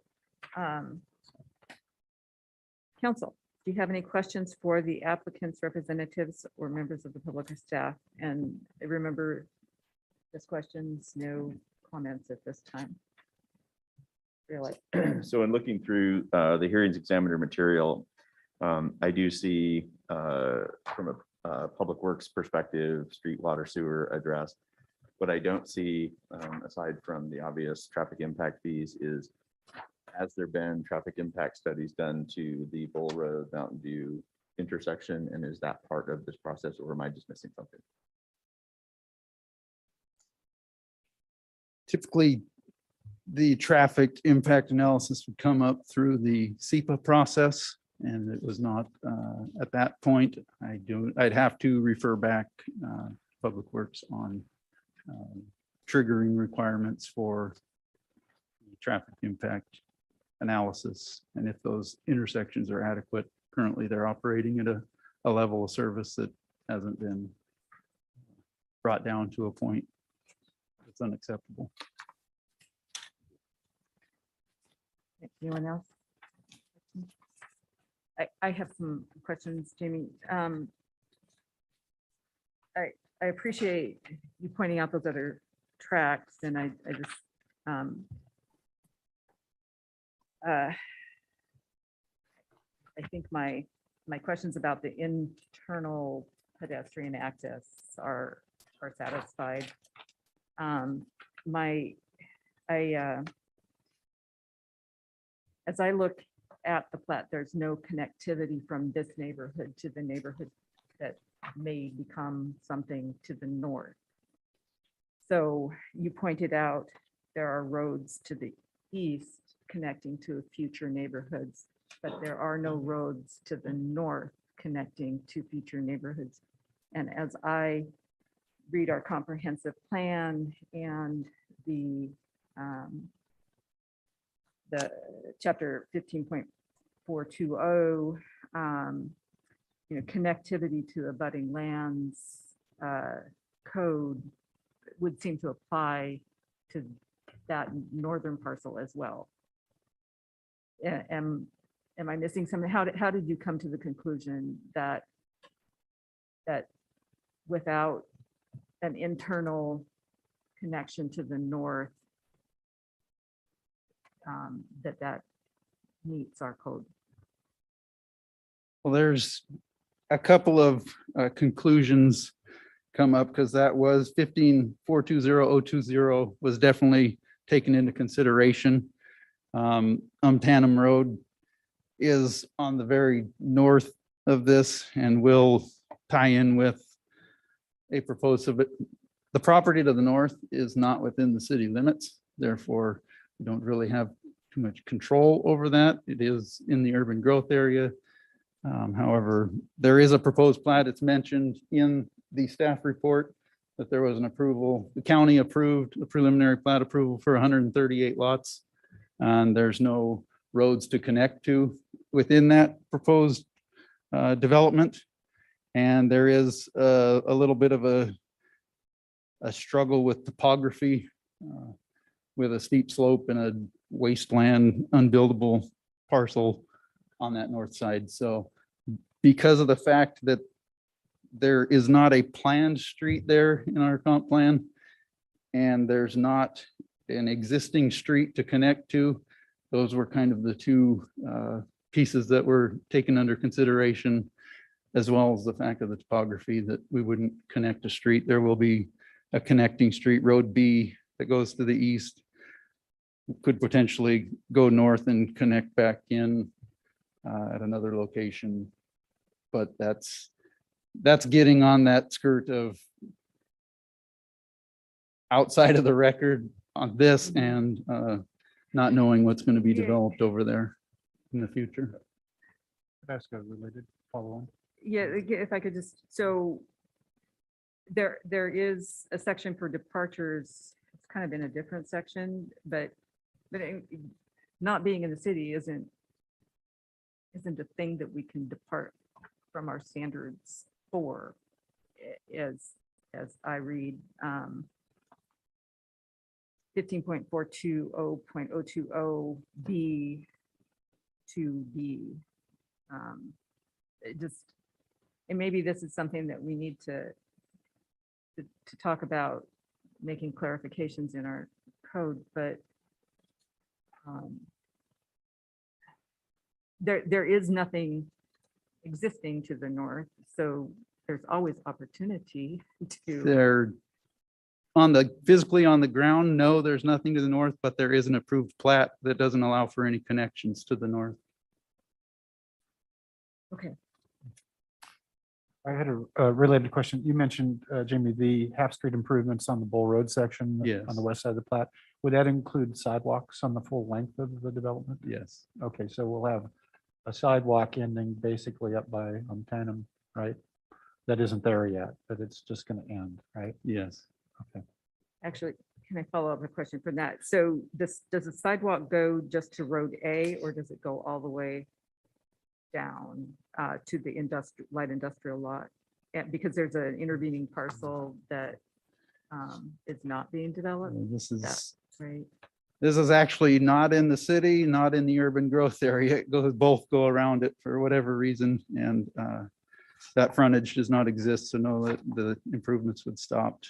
Council, do you have any questions for the applicant's representatives or members of the public or staff? And remember, just questions, no comments at this time. Really? So in looking through the hearings examiner material, I do see from a public works perspective, street, water, sewer address. What I don't see, aside from the obvious traffic impact fees, is has there been traffic impact studies done to the Bull Road Mountain View intersection? And is that part of this process, or am I just missing something? Typically, the traffic impact analysis would come up through the SEPA process, and it was not at that point. I'd have to refer back Public Works on triggering requirements for traffic impact analysis. And if those intersections are adequate, currently they're operating at a level of service that hasn't been brought down to a point that's unacceptable. Anyone else? I have some questions, Jamie. I appreciate you pointing out those other tracks, and I just I think my questions about the internal pedestrian access are satisfied. As I look at the plat, there's no connectivity from this neighborhood to the neighborhood that may become something to the north. So you pointed out there are roads to the east connecting to future neighborhoods, but there are no roads to the north connecting to future neighborhoods. And as I read our comprehensive plan and the chapter 15.420, connectivity to abutting lands code would seem to apply to that northern parcel as well. Am I missing something? How did you come to the conclusion that without an internal connection to the north, that meets our code? Well, there's a couple of conclusions come up, because that was 15.420.020 was definitely taken into consideration. Tandem Road is on the very north of this and will tie in with a proposed, the property to the north is not within the city limits. Therefore, we don't really have too much control over that. It is in the urban growth area. However, there is a proposed plat. It's mentioned in the staff report that there was an approval. The county approved a preliminary plat approval for 138 lots. And there's no roads to connect to within that proposed development. And there is a little bit of a struggle with topography with a steep slope and a wasteland unbuildable parcel on that north side. So because of the fact that there is not a planned street there in our comp plan, and there's not an existing street to connect to, those were kind of the two pieces that were taken under consideration, as well as the fact of the topography that we wouldn't connect a street. There will be a connecting street, Road B, that goes to the east, could potentially go north and connect back in at another location. But that's getting on that skirt of outside of the record on this and not knowing what's going to be developed over there in the future. That's a related follow-on. Yeah, if I could just, so there is a section for departures. It's kind of in a different section, but not being in the city isn't a thing that we can depart from our standards for, as I read 15.420.020 B to B. It just, and maybe this is something that we need to talk about, making clarifications in our code, but there is nothing existing to the north, so there's always opportunity to. They're on the physically on the ground. No, there's nothing to the north, but there is an approved plat that doesn't allow for any connections to the north. Okay. I had a related question. You mentioned, Jamie, the Half Street improvements on the Bull Road section Yes. on the west side of the plat. Would that include sidewalks on the full length of the development? Yes. Okay, so we'll have a sidewalk ending basically up by Tanham, right? That isn't there yet, but it's just going to end, right? Yes. Okay. Actually, can I follow up a question from that? So does the sidewalk go just to Road A, or does it go all the way down to the light industrial lot? Because there's an intervening parcel that is not being developed, This is right? This is actually not in the city, not in the urban growth area. It goes, both go around it for whatever reason. And that frontage does not exist. So no, the improvements would stop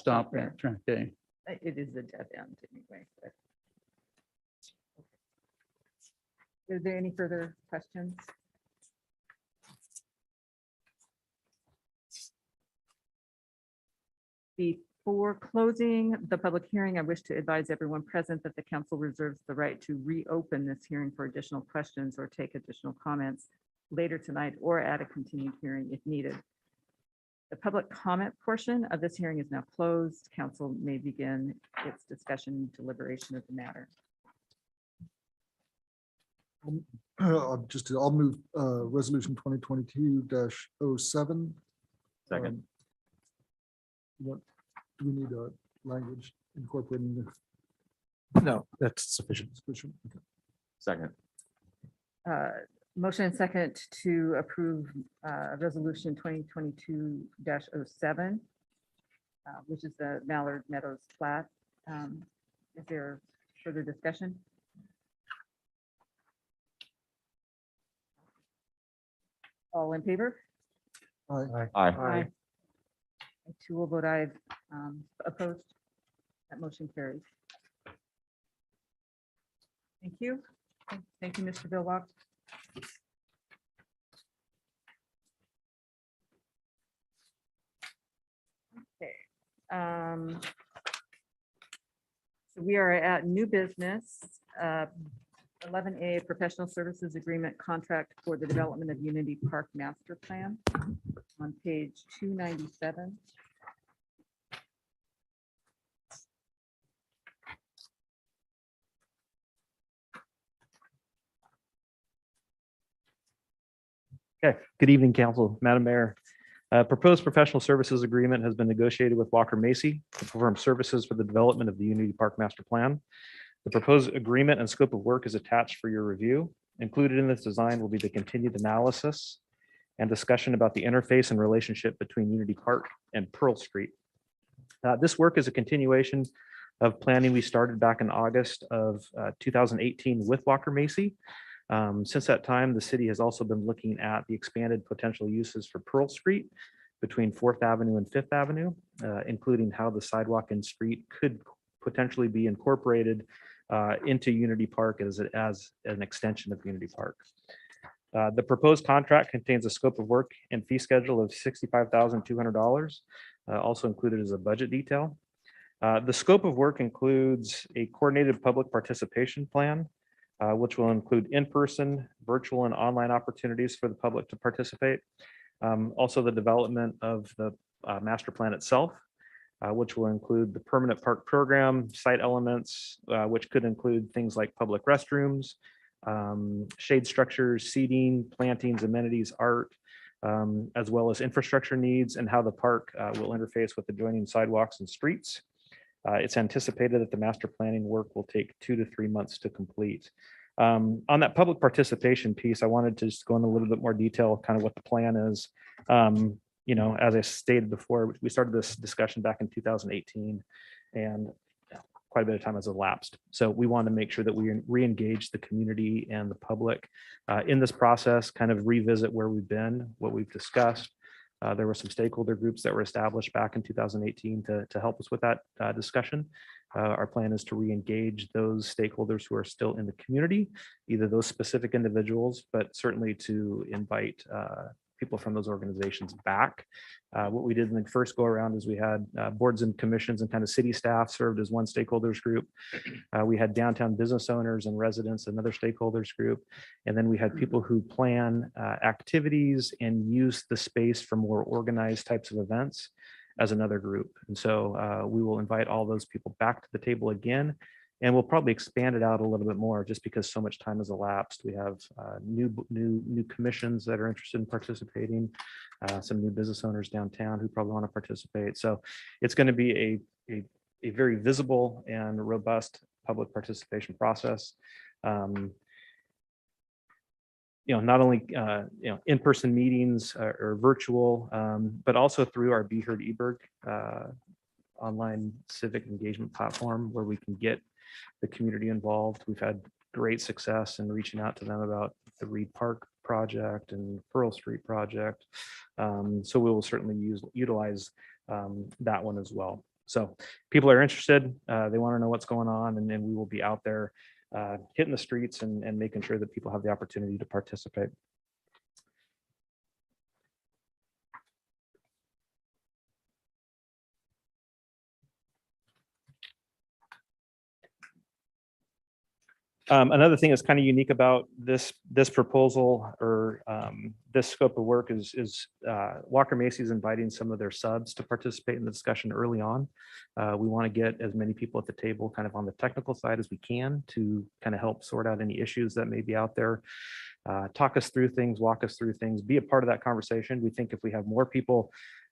at track A. It is a dead end anyway. But. Is there any further questions? Before closing the public hearing, I wish to advise everyone present that the council reserves the right to reopen this hearing for additional questions or take additional comments later tonight or at a continued hearing if needed. The public comment portion of this hearing is now closed. Council may begin its discussion and deliberation of the matter. I'll move resolution 2022-07. Second. What, do we need a language incorporating the No, that's sufficient. sufficient? Okay. Second. Motion and second to approve resolution 2022-07, which is the Mallard Meadows plat. Is there further discussion? All in favor? Aye. Aye. Two will vote aye. Opposed? That motion carries. Thank you. Thank you, Mr. Billwalk. Okay. So we are at new business. 11A, professional services agreement contract for the development of Unity Park Master Plan on page 297. Okay, good evening, council, Madam Mayor. Proposed professional services agreement has been negotiated with Walker Macy to perform services for the development of the Unity Park Master Plan. The proposed agreement and scope of work is attached for your review. Included in this design will be the continued analysis and discussion about the interface and relationship between Unity Park and Pearl Street. This work is a continuation of planning we started back in August of 2018 with Walker Macy. Since that time, the city has also been looking at the expanded potential uses for Pearl Street between 4th Avenue and 5th Avenue, including how the sidewalk and street could potentially be incorporated into Unity Park as an extension of Unity Park. The proposed contract contains a scope of work and fee schedule of $65,200, also included as a budget detail. The scope of work includes a coordinated public participation plan, which will include in-person, virtual, and online opportunities for the public to participate. Also, the development of the master plan itself, which will include the permanent park program, site elements, which could include things like public restrooms, shade structures, seating, plantings, amenities, art, as well as infrastructure needs and how the park will interface with adjoining sidewalks and streets. It's anticipated that the master planning work will take 2 to 3 months to complete. On that public participation piece, I wanted to just go in a little bit more detail, kind of what the plan is. You know, as I stated before, we started this discussion back in 2018 and quite a bit of time has elapsed. So we want to make sure that we re-engage the community and the public in this process, kind of revisit where we've been, what we've discussed. There were some stakeholder groups that were established back in 2018 to help us with that discussion. Our plan is to re-engage those stakeholders who are still in the community, either those specific individuals, but certainly to invite people from those organizations back. What we did in the first go around is we had boards and commissions and kind of city staff served as one stakeholders group. We had downtown business owners and residents, another stakeholders group. And then we had people who plan activities and use the space for more organized types of events as another group. And so we will invite all those people back to the table again. And we'll probably expand it out a little bit more just because so much time has elapsed. We have new commissions that are interested in participating, some new business owners downtown who probably want to participate. So it's going to be a very visible and robust public participation process. You know, not only in-person meetings or virtual, but also through our Be Heard eBerg online civic engagement platform where we can get the community involved. We've had great success in reaching out to them about the Reed Park project and Pearl Street project. So we will certainly utilize that one as well. So people are interested, they want to know what's going on, and then we will be out there hitting the streets and making sure that people have the opportunity to participate. Another thing that's kind of unique about this proposal or this scope of work is Walker Macy is inviting some of their subs to participate in the discussion early on. We want to get as many people at the table kind of on the technical side as we can to kind of help sort out any issues that may be out there. Talk us through things, walk us through things, be a part of that conversation. We think if we have more people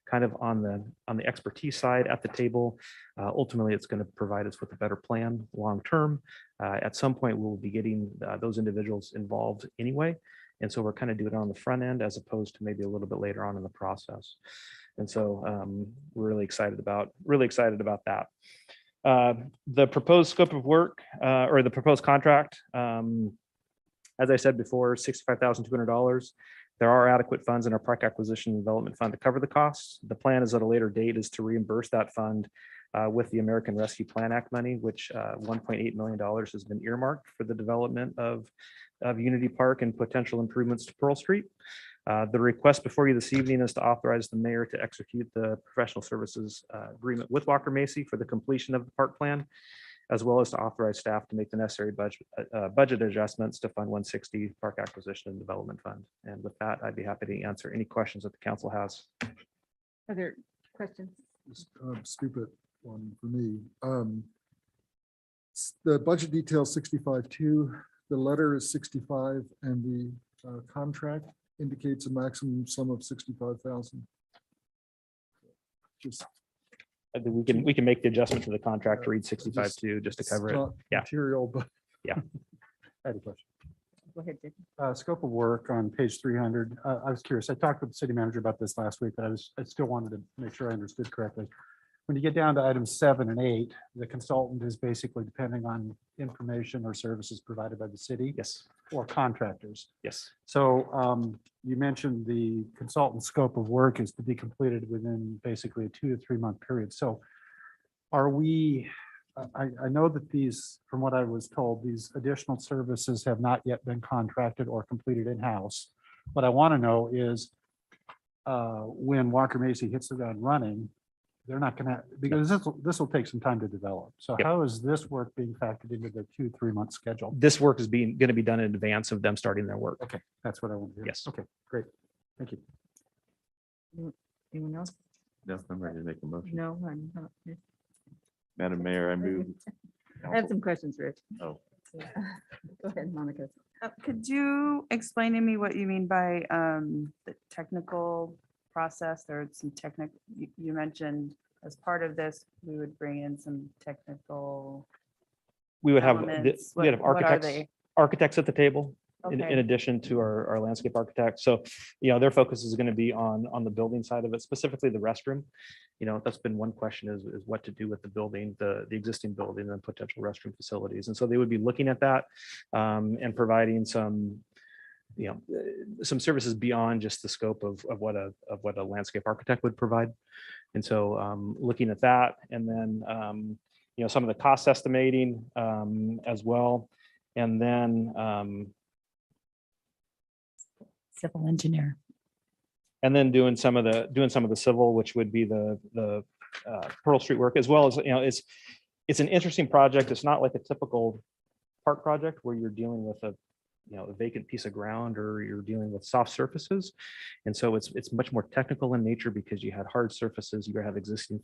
kind of on the expertise side at the table, ultimately it's going to provide us with a better plan long term. At some point we'll be getting those individuals involved anyway, and so we're kind of doing it on the front end as opposed to maybe a little bit later on in the process. And so we're really excited about that. The proposed scope of work or the proposed contract, as I said before, $65,200. There are adequate funds in our park acquisition and development fund to cover the costs. The plan is at a later date is to reimburse that fund with the American Rescue Plan Act money, which $1.8 million has been earmarked for the development of Unity Park and potential improvements to Pearl Street. The request before you this evening is to authorize the mayor to execute the professional services agreement with Walker Macy for the completion of the park plan. as well as to authorize staff to make the necessary budget adjustments to Fund 160 Park Acquisition and Development Fund. And with that, I'd be happy to answer any questions that the council has. Other questions? Stupid one for me. The budget details 65.2, the letter is 65, and the contract indicates a maximum sum of 65,000. Just I think we can make the adjustment to the contract to read 65 too, just to it's cover it. not Yeah. material, but I had a question. Go ahead, Dick. Scope of work on page 300. I was curious. I talked with the city manager about this last week, but I still wanted to make sure I understood correctly. When you get down to items 7 and 8, the consultant is basically depending on information or services provided by the city Yes, or contractors. yes. So you mentioned the consultant scope of work is to be completed within basically a 2 to 3 month period. So are we, I know that these, from what I was told, these additional services have not yet been contracted or completed in-house. What I want to know is when Walker Macy hits the ground running, they're not going to, because this will take some time to develop. So Yep. how is this work being factored into the 2-3 month schedule? This work is going to be done in advance of them starting their work. Okay, that's what I want to hear. Yes. Okay, great. Thank you. Anyone else? No, I'm ready to make a motion. No, I'm not. Madam Mayor, I move. I have some questions, Rich. Oh. Go ahead, Monica. Could you explain to me what you mean by the technical process? There are some you mentioned as part of this, we would bring in some technical We would have, elements. we would have What are architects, they? architects at the table in Okay. addition to our landscape architect. So, their focus is going to be on the building side of it, specifically the restroom. That's been one question is what to do with the building, the existing building and potential restroom facilities. And so they would be looking at that and providing some services beyond just the scope of what a landscape architect would provide. And so looking at that and then, some of the cost estimating as well. And then Civil engineer. and then doing some of the civil, which would be the Pearl Street work, as well as, it's an interesting project. It's not like a typical park project where you're dealing with a vacant piece of ground or you're dealing with soft surfaces. And so it's much more technical in nature because you had hard surfaces, you have existing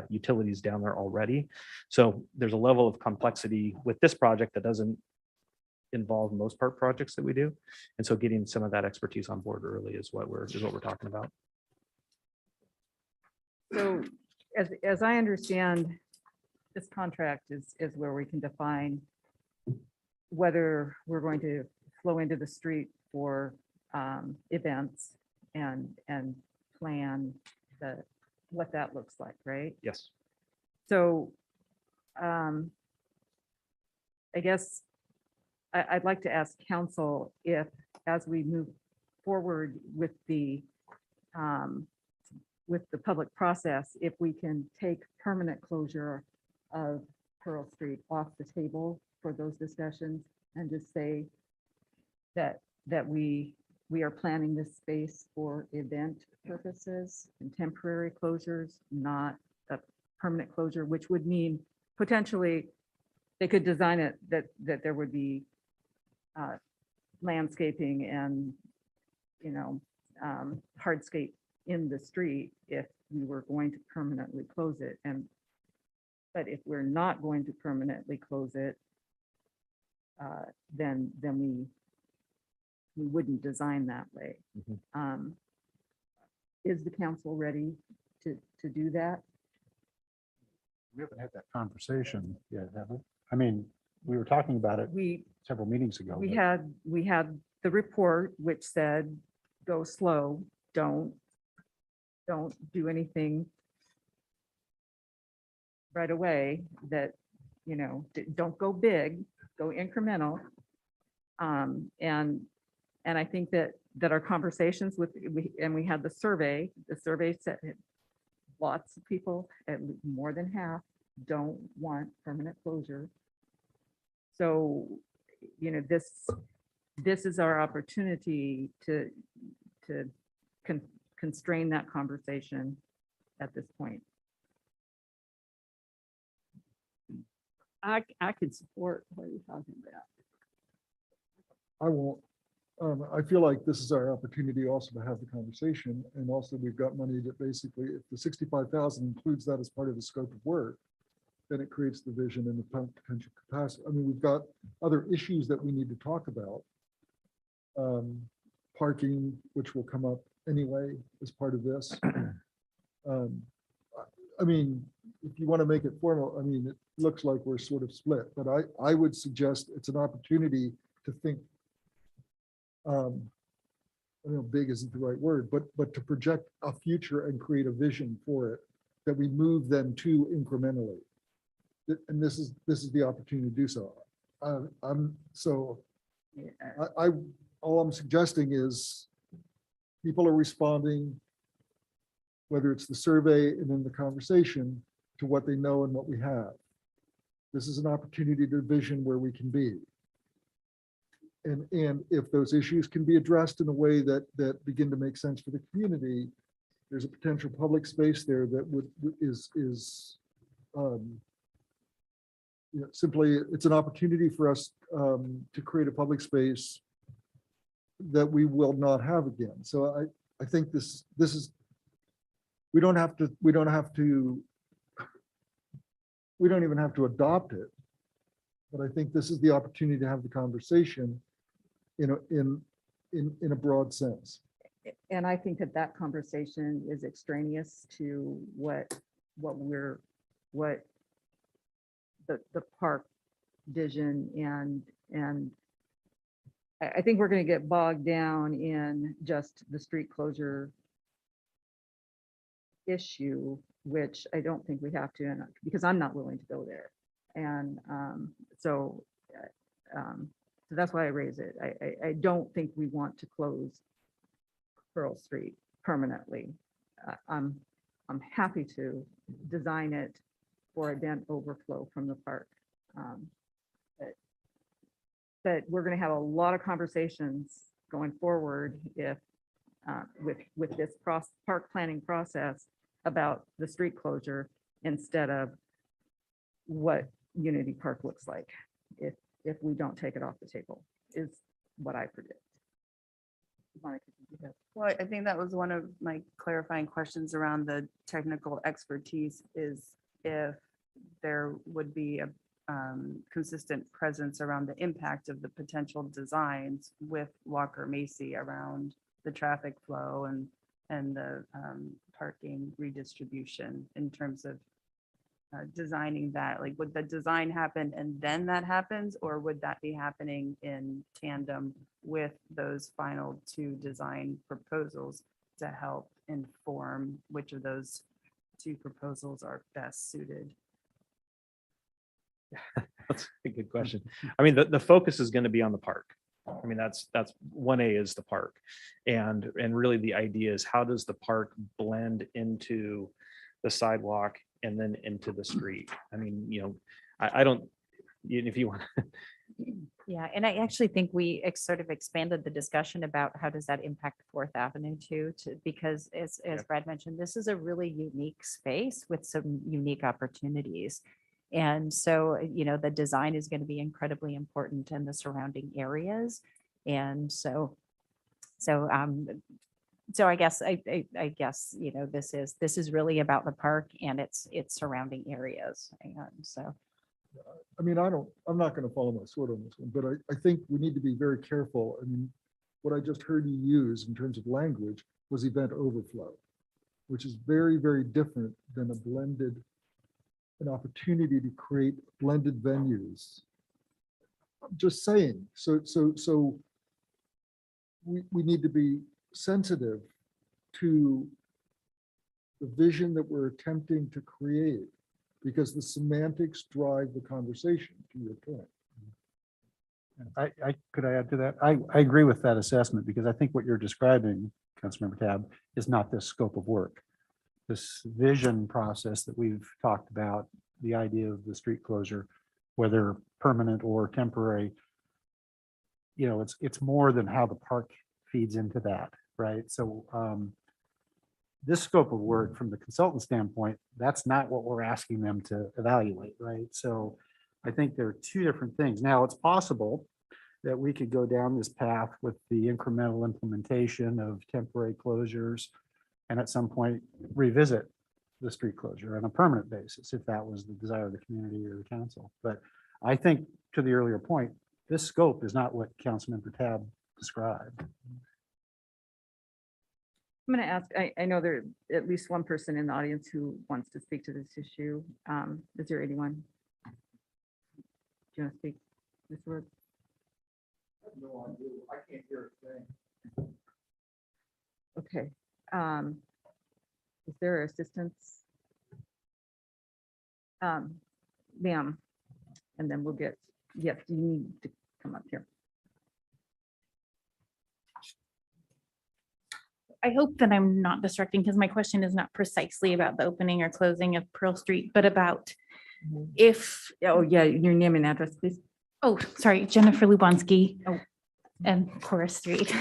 utilities down there already. So there's a level of complexity with this project that doesn't involve most park projects that we do. And so getting some of that expertise on board early is what we're talking about. So as I understand, this contract is where we can define whether we're going to flow into the street for events and plan what that looks like, right? Yes. So I guess I'd like to ask council if, as we move forward with the public process, if we can take permanent closure of Pearl Street off the table for those discussions and just say that we are planning this space for event purposes and temporary closures, not a permanent closure, which would mean potentially they could design it that there would be landscaping and, hardscape in the street if we were going to permanently close it. But if we're not going to permanently close it, then we wouldn't design that way. Is the council ready to do that? We haven't had that conversation yet, have we? I mean, we were talking about it several meetings ago. We but- had the report which said, go slow, don't do anything right away that, don't go big, go incremental. And I think that our conversations we had the survey said lots of people, more than half, don't want permanent closure. So, this is our opportunity to constrain that conversation at this point. I could support what you're talking about. I won't. I feel like this is our opportunity also to have the conversation, and also we've got money that basically, if the 65,000 includes that as part of the scope of work, then it creates the vision and the potential capacity. I mean, we've got other issues that we need to talk about. Parking, which will come up anyway as part of this. I mean, if you want to make it formal, I mean, it looks like we're sort of split, but I would suggest it's an opportunity to think, I don't know, big isn't the right word, but to project a future and create a vision for it that we move then to incrementally. And this is the opportunity to do so. All I'm suggesting is people are responding, whether it's the survey and then the conversation, to what they know and what we have. This is an opportunity to vision where we can be. And if those issues can be addressed in a way that begin to make sense for the community, there's a potential public space there that simply, it's an opportunity for us to create a public space that we will not have again. So I think this is, we don't even have to adopt it, but I think this is the opportunity to have the conversation in a broad sense. And I think that conversation is extraneous to what the park vision and I think we're going to get bogged down in just the street closure issue, which I don't think we have to, and because I'm not willing to go there. And so that's why I raise it. I don't think we want to close Pearl Street permanently. I'm happy to design it for event overflow from the park. But we're going to have a lot of conversations going forward if with this park planning process about the street closure instead of what Unity Park looks like if we don't take it off the table, is what I predict. Monica, did you have- Well, I think that was one of my clarifying questions around the technical expertise, is if there would be a consistent presence around the impact of the potential designs with Walker Macy around the traffic flow and the parking redistribution in terms of designing that. Like, would the design happen and then that happens, or would that be happening in tandem with those final two design proposals to help inform which of those two proposals are best suited? That's a good question. I mean, the focus is going to be on the park. I mean, that's 1A is the park. And really the idea is, how does the park blend into the sidewalk and then into the street? I mean, I don't, if you want. Yeah, and I actually think we sort of expanded the discussion about how does that impact Fourth Avenue too, because as Brad mentioned, this is a really unique space with some unique opportunities. And so, the design is going to be incredibly important in the surrounding areas. And so I guess, this is really about the park and its surrounding areas. And so. I mean, I'm not going to follow my sword on this one, but I think we need to be very careful. I mean, what I just heard you use in terms of language was event overflow, which is very, very different than an opportunity to create blended venues. I'm just saying, so we need to be sensitive to the vision that we're attempting to create, because the semantics drive the conversation, to your point. Could I add to that? I agree with that assessment, because I think what you're describing, Councilmember Tab, is not this scope of work. This vision process that we've talked about, the idea of the street closure, whether permanent or temporary, it's more than how the park feeds into that, right? So this scope of work from the consultant standpoint, that's not what we're asking them to evaluate, right? So I think there are two different things. Now, it's possible that we could go down this path with the incremental implementation of temporary closures and at some point revisit the street closure on a permanent basis, if that was the desire of the community or the council. But I think, to the earlier point, this scope is not what Councilmember Tab described. I'm going to ask, I know there at least one person in the audience who wants to speak to this issue. Is there anyone? Do you want to speak, Mr. Woods? No, I can't hear a thing. Okay. Is there assistance? Ma'am, and then we'll get, yes, you need to come up here. I hope that I'm not distracting because my question is not precisely about the opening or closing of Pearl Street, but about if, Oh, yeah, your name and address, please. oh, sorry, Jennifer Lubanski. Oh. And Forest Street.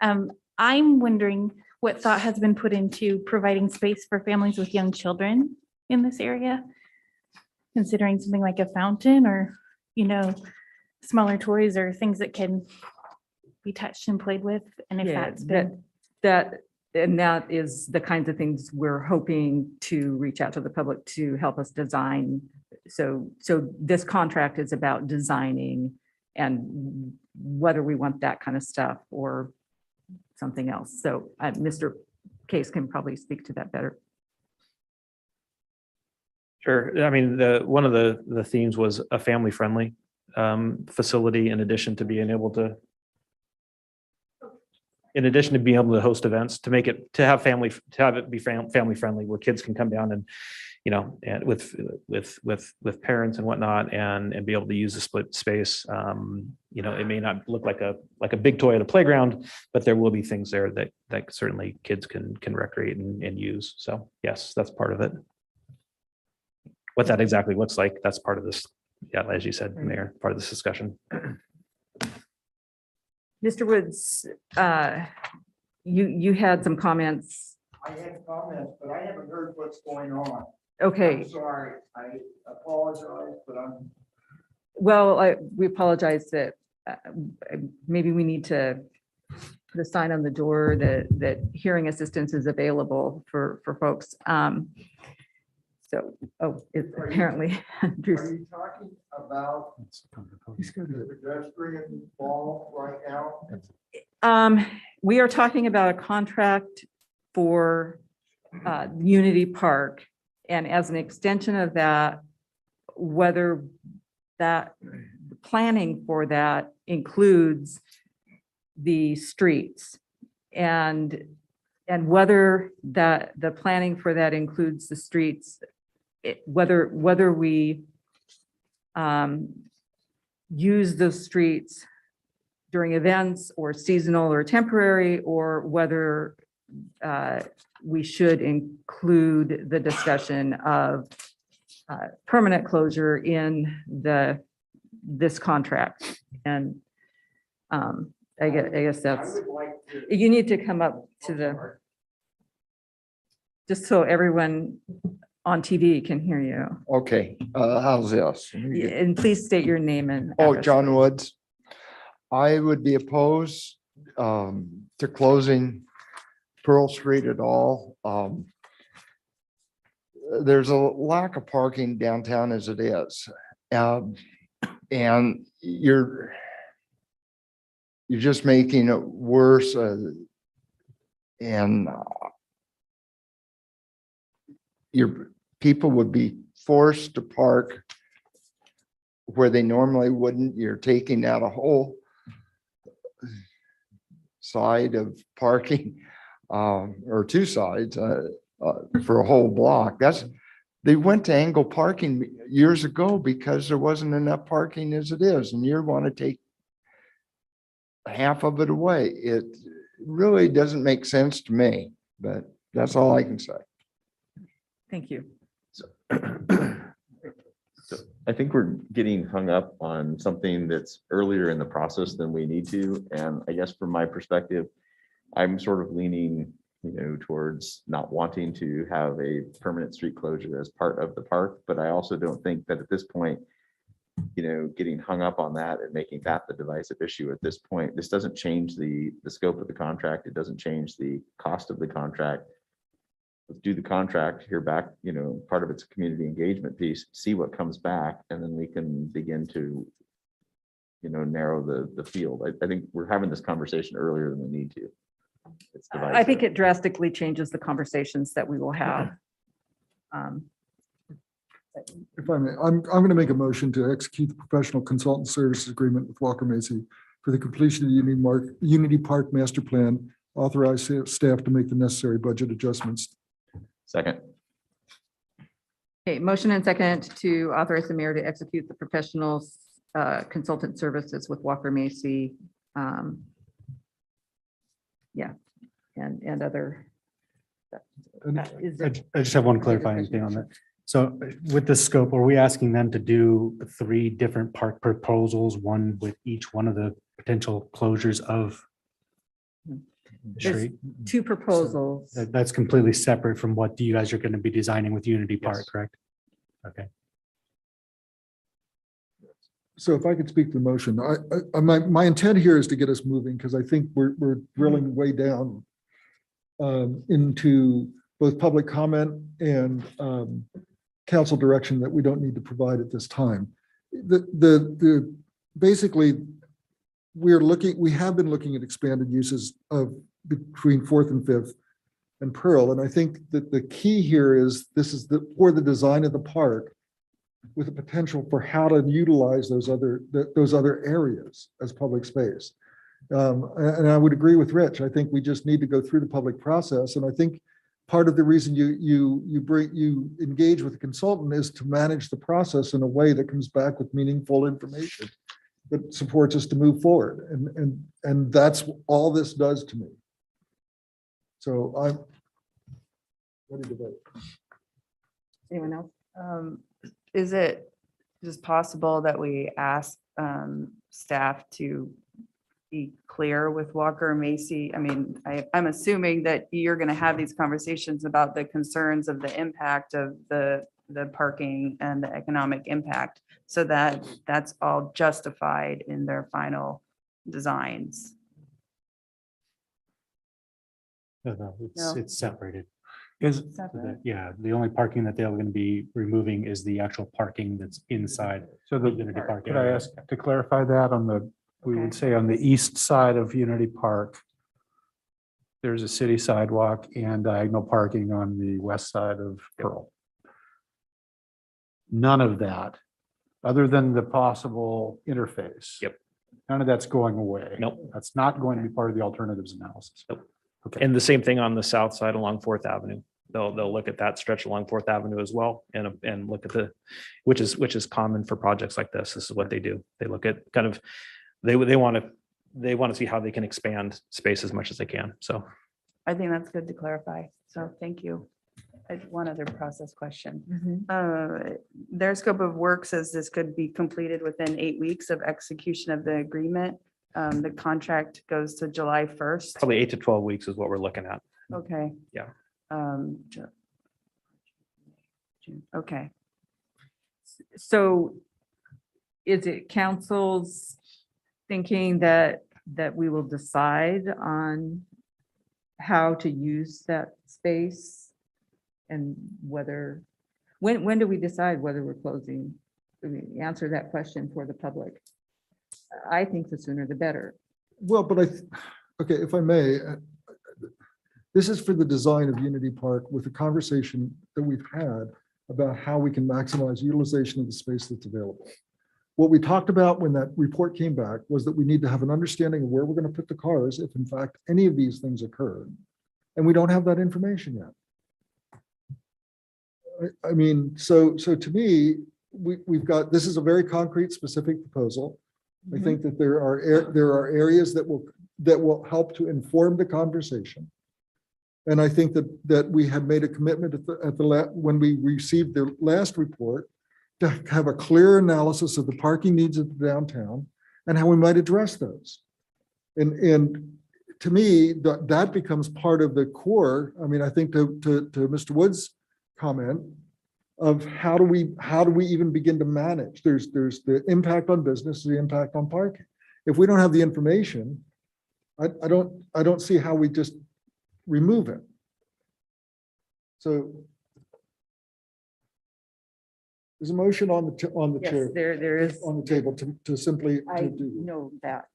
I'm wondering what thought has been put into providing space for families with young children in this area? Considering something like a fountain or, smaller toys or things that can be touched and played with, and if Yeah, that's been. that is the kinds of things we're hoping to reach out to the public to help us design. So this contract is about designing and whether we want that kind of stuff or something else. So Mr. Case can probably speak to that better. Sure. I mean, one of the themes was a family-friendly facility in addition to being able to host events, to have it be family friendly where kids can come down and, and with parents and whatnot and be able to use the split space. It may not look like a big toy at a playground, but there will be things there that certainly kids can recreate and use. So yes, that's part of it. What that exactly looks like, that's part of this. Yeah, as you said, Mayor, part of this discussion. Mr. Woods, you had some comments. I had comments, but I haven't heard what's going on. Okay, I'm sorry, I apologize, but well, we apologize that maybe we need to put a sign on the door that hearing assistance is available for folks. It's apparently. are you talking about the pedestrian wall right now? We are talking about a contract for Unity Park, and as an extension of that, whether that planning for that includes the streets and whether the planning for that includes the streets, whether we use those streets during events or seasonal or temporary, or whether we should include the discussion of permanent closure in this contract. And I guess that's, you need to come up to just so everyone on TV can hear you. Okay, how's this? And please state your name and. Oh, address. John Woods. I would be opposed to closing Pearl Street at all. There's a lack of parking downtown as it is. And you're just making it worse. And your people would be forced to park where they normally wouldn't. You're taking out a whole side of parking, or two sides for a whole block. They went to angle parking years ago because there wasn't enough parking as it is, and you want to take half of it away. It really doesn't make sense to me, but that's all I can say. Thank you. So I think we're getting hung up on something that's earlier in the process than we need to. And I guess from my perspective, I'm sort of leaning, towards not wanting to have a permanent street closure as part of the park. But I also don't think that at this point, getting hung up on that and making that the divisive issue at this point. This doesn't change the scope of the contract. It doesn't change the cost of the contract. Let's do the contract, hear back, part of it's a community engagement piece, see what comes back, and then we can begin to, narrow the field. I think we're having this conversation earlier than we need to. It's I think divisive. it drastically changes the conversations that we will have. If I may, I'm going to make a motion to execute the professional consultant services agreement with Walker Macy for the completion of the Unity Park Master Plan. Authorize staff to make the necessary budget adjustments. Second. Okay, motion and second to authorize the mayor to execute the professional consultant services with Walker Macy. Yeah, and other. Is I there- I just have one clarifying thing on that. So with the scope, are we asking them to do 3 different park proposals, one with each one of the potential closures of the There's street? 2 proposals. That's completely separate from what you guys are going to be designing with Unity Park, correct? Okay. So if I could speak to the motion, my intent here is to get us moving because I think we're drilling way down into both public comment and council direction that we don't need to provide at this time. Basically, we have been looking at expanded uses of between 4th and 5th and Pearl. And I think that the key here is for the design of the park with the potential for how to utilize those other areas as public space. And I would agree with Rich. I think we just need to go through the public process. And I think part of the reason you engage with a consultant is to manage the process in a way that comes back with meaningful information that supports us to move forward. And that's all this does to me. So I'm ready to vote. Anyone else? Is it just possible that we ask staff to be clear with Walker Macy? I mean, I'm assuming that you're going to have these conversations about the concerns of the impact of the parking and the economic impact, so that that's all justified in their final designs. No, No. it's separated. Separate. Yeah, the only parking that they're going to be removing is the actual parking that's inside. So the Unity Park Could I area. ask to clarify that we would say on the east side of Unity Park, there's a city sidewalk and diagonal parking on the west side of Pearl. None of that, other than the possible interface. Yep. None of that's going away. Nope. That's not going to be part of the alternatives analysis. Nope. Okay. And the same thing on the south side along 4th Avenue. They'll look at that stretch along 4th Avenue as well and look at which is common for projects like this. This is what they do. They look at kind of, they want to see how they can expand space as much as they can. So I think that's good to clarify. So thank you. I have one other process question. Their scope of work says this could be completed within 8 weeks of execution of the agreement. The contract goes to July 1st. probably 8 to 12 weeks is what we're looking at. Okay. Yeah. Okay. So is it council's thinking that we will decide on how to use that space and whether, when do we decide whether we're closing? Do we answer that question for the public? I think the sooner the better. Well, but okay, if I may, this is for the design of Unity Park with a conversation that we've had about how we can maximize utilization of the space that's available. What we talked about when that report came back was that we need to have an understanding of where we're going to put the cars if in fact any of these things occurred. And we don't have that information yet. I mean, so to me, we've got, this is a very concrete, specific proposal. I think that there are areas that will help to inform the conversation. And I think that we had made a commitment when we received the last report to have a clear analysis of the parking needs of the downtown and how we might address those. And to me, that becomes part of the core. I mean, I think to Mr. Wood's comment, of how do we even begin to manage? There's the impact on business, the impact on parking. If we don't have the information, I don't see how we just remove it. So there's a motion on the Yes, chair, there is. on the table to simply I to do. know that.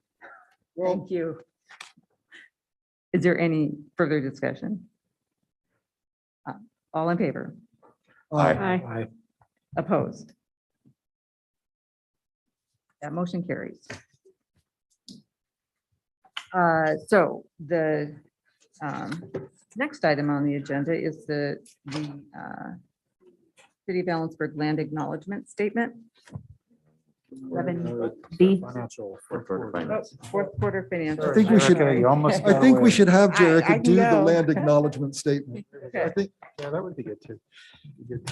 Well, Thank you. Is there any further discussion? All in favor? Aye. Opposed? That motion carries. So the next item on the agenda is the City of Ellensburg Land Acknowledgement Statement. 11B. Financial. Fourth quarter finance. Fourth quarter financial. I think we should- Okay, you almost I got think we away. should have I Jerica can do the go. land acknowledgement statement. I think Yeah, that would be good too. Be good.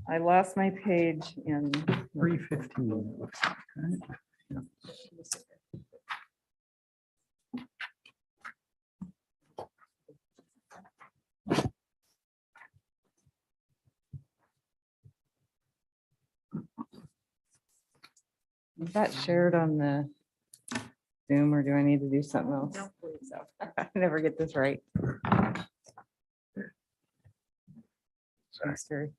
I lost my page in. 3:15. Is that shared on the Zoom or do I need to do something else? I never get this right. Thanks, Terry.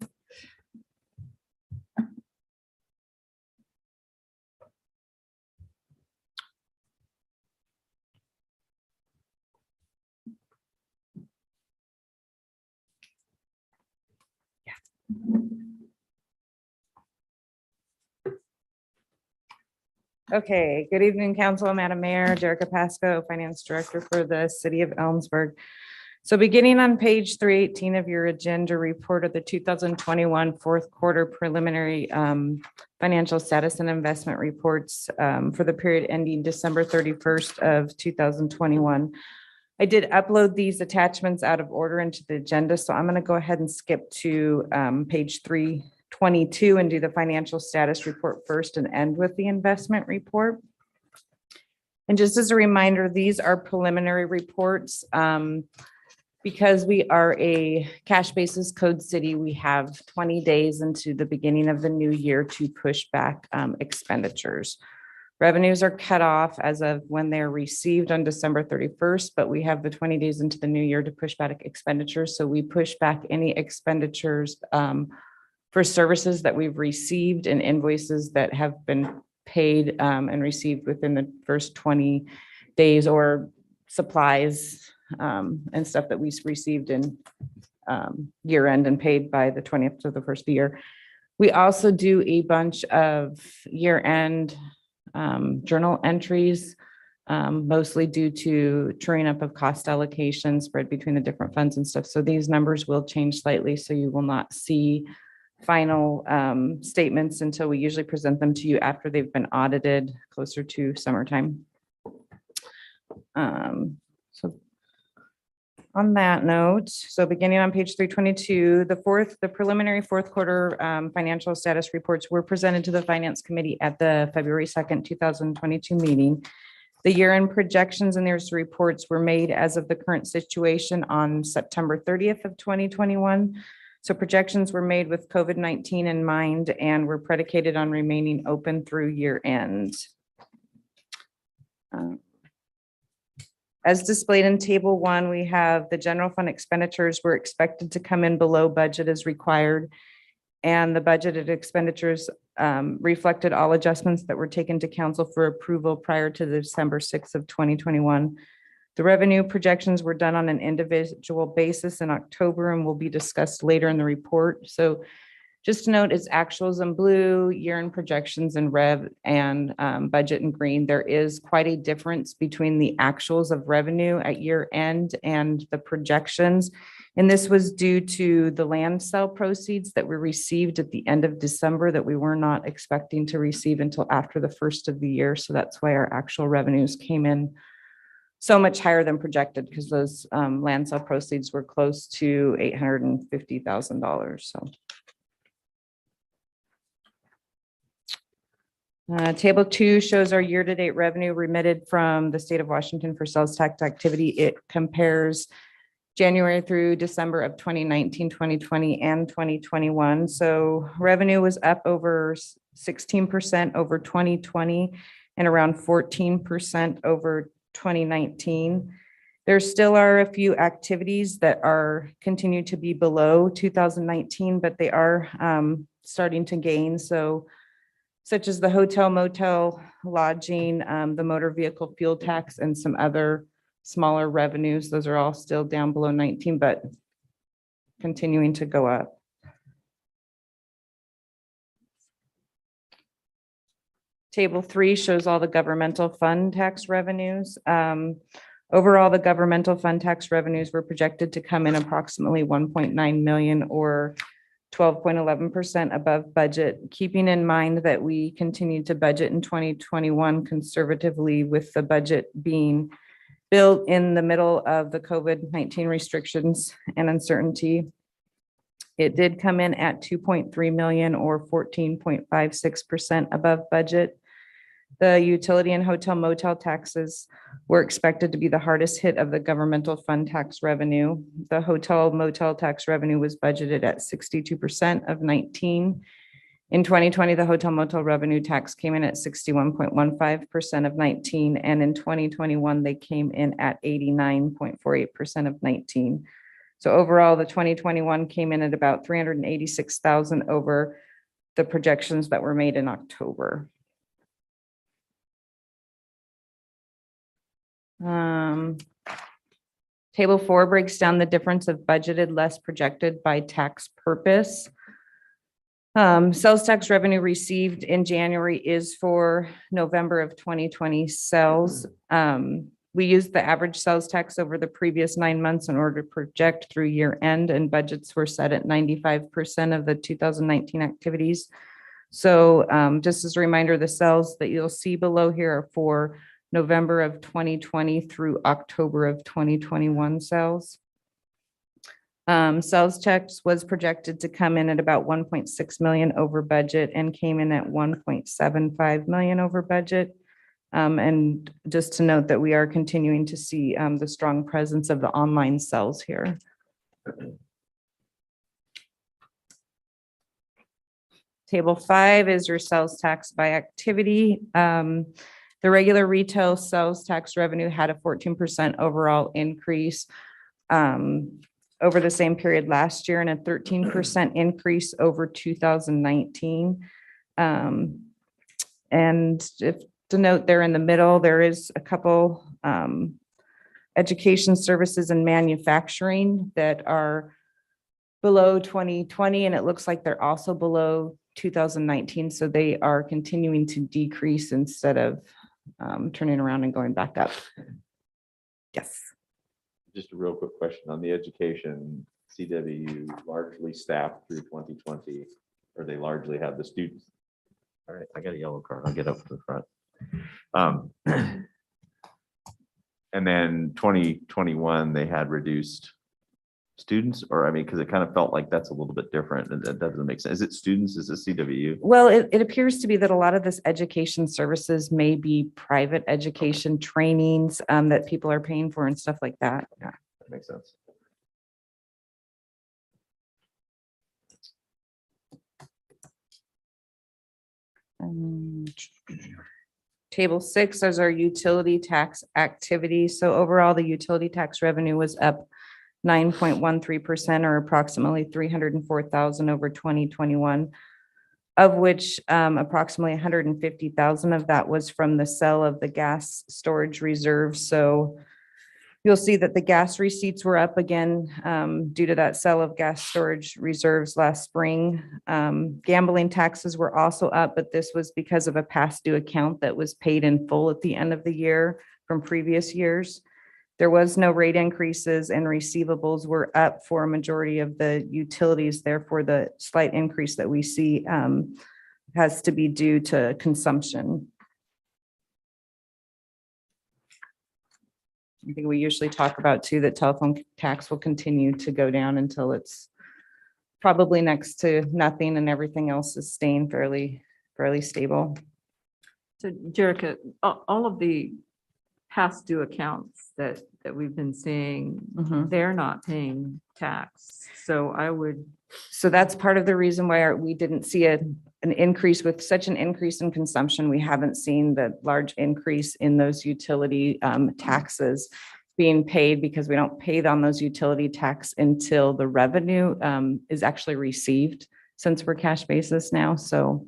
Okay, good evening, Council, Madam Mayor, Jerica Pasco, Finance Director for the City of Ellensburg. So beginning on page 318 of your agenda report of the 2021 fourth quarter preliminary financial status and investment reports for the period ending December 31st of 2021. I did upload these attachments out of order into the agenda, so I'm going to go ahead and skip to page 322 and do the financial status report first and end with the investment report. And just as a reminder, these are preliminary reports. Because we are a cash basis code city, we have 20 days into the beginning of the new year to push back expenditures. Revenues are cut off as of when they're received on December 31st, but we have the 20 days into the new year to push back expenditures. So we push back any expenditures for services that we've received and invoices that have been paid and received within the first 20 days, or supplies and stuff that we received in year end and paid by the 20th of the first year. We also do a bunch of year end journal entries, mostly due to truing up of cost allocations spread between the different funds and stuff. So these numbers will change slightly. So you will not see final statements until we usually present them to you after they've been audited closer to summertime. So on that note, so beginning on page 322, the preliminary fourth quarter financial status reports were presented to the Finance Committee at the February 2nd, 2022 meeting. The year-end projections and their reports were made as of the current situation on September 30th of 2021. So projections were made with COVID-19 in mind and were predicated on remaining open through year end. As displayed in table 1, we have the general fund expenditures were expected to come in below budget as required. And the budgeted expenditures reflected all adjustments that were taken to council for approval prior to the December 6th of 2021. The revenue projections were done on an individual basis in October and will be discussed later in the report. So just to note, it's actuals in blue, year-end projections in red, and budget in green. There is quite a difference between the actuals of revenue at year end and the projections. And this was due to the land sale proceeds that were received at the end of December that we were not expecting to receive until after the first of the year. So that's why our actual revenues came in so much higher than projected, because those land sale proceeds were close to $850,000. So. Table 2 shows our year-to-date revenue remitted from the state of Washington for sales tax activity. It compares January through December of 2019, 2020, and 2021. So revenue was up over 16% over 2020 and around 14% over 2019. There still are a few activities that are continue to be below 2019, but they are starting to gain. So such as the hotel, motel, lodging, the motor vehicle fuel tax, and some other smaller revenues. Those are all still down below 19, but continuing to go up. Table 3 shows all the governmental fund tax revenues. Overall, the governmental fund tax revenues were projected to come in approximately 1.9 million or 12.11% above budget, keeping in mind that we continued to budget in 2021 conservatively, with the budget being built in the middle of the COVID-19 restrictions and uncertainty. It did come in at 2.3 million or 14.56% above budget. The utility and hotel motel taxes were expected to be the hardest hit of the governmental fund tax revenue. The hotel motel tax revenue was budgeted at 62% of 19. In 2020, the hotel motel revenue tax came in at 61.15% of 19, and in 2021, they came in at 89.48% of 19. So overall, the 2021 came in at about 386,000 over the projections that were made in October. Table 4 breaks down the difference of budgeted less projected by tax purpose. Sales tax revenue received in January is for November of 2020 sales. We used the average sales tax over the previous 9 months in order to project through year end, and budgets were set at 95% of the 2019 activities. So just as a reminder, the sales that you'll see below here are for November of 2020 through October of 2021 sales. Sales tax was projected to come in at about 1.6 million over budget and came in at 1.75 million over budget. And just to note that we are continuing to see the strong presence of the online sales here. Table 5 is your sales tax by activity. The regular retail sales tax revenue had a 14% overall increase over the same period last year and a 13% increase over 2019. And if to note there in the middle, there is a couple education services and manufacturing that are below 2020, and it looks like they're also below 2019. So they are continuing to decrease instead of turning around and going back up. Yes. Just a real quick question on the education, CWU largely staffed through 2020, or they largely have the students. All right, I got a yellow card. I'll get up to the front. And then 2021, they had reduced students, or I mean, because it kind of felt like that's a little bit different, and that doesn't make sense. Is it students? Is it CWU? Well, it appears to be that a lot of this education services may be private education trainings that people are paying for and stuff like that. Yeah, that makes sense. Table 6 is our utility tax activity. So overall, the utility tax revenue was up 9.13% or approximately 304,000 over 2021, of which approximately 150,000 of that was from the sale of the gas storage reserve. So you'll see that the gas receipts were up again due to that sale of gas storage reserves last spring. Gambling taxes were also up, but this was because of a past due account that was paid in full at the end of the year from previous years. There was no rate increases, and receivables were up for a majority of the utilities. Therefore, the slight increase that we see has to be due to consumption. I think we usually talk about too that telephone tax will continue to go down until it's probably next to nothing and everything else is staying fairly stable. So Jerica, all of the past due accounts that that we've been seeing, Mhm. they're not paying tax. So I would, So that's part of the reason why we didn't see an increase with such an increase in consumption. We haven't seen the large increase in those utility taxes being paid because we don't pay on those utility tax until the revenue is actually received, since we're cash basis now. So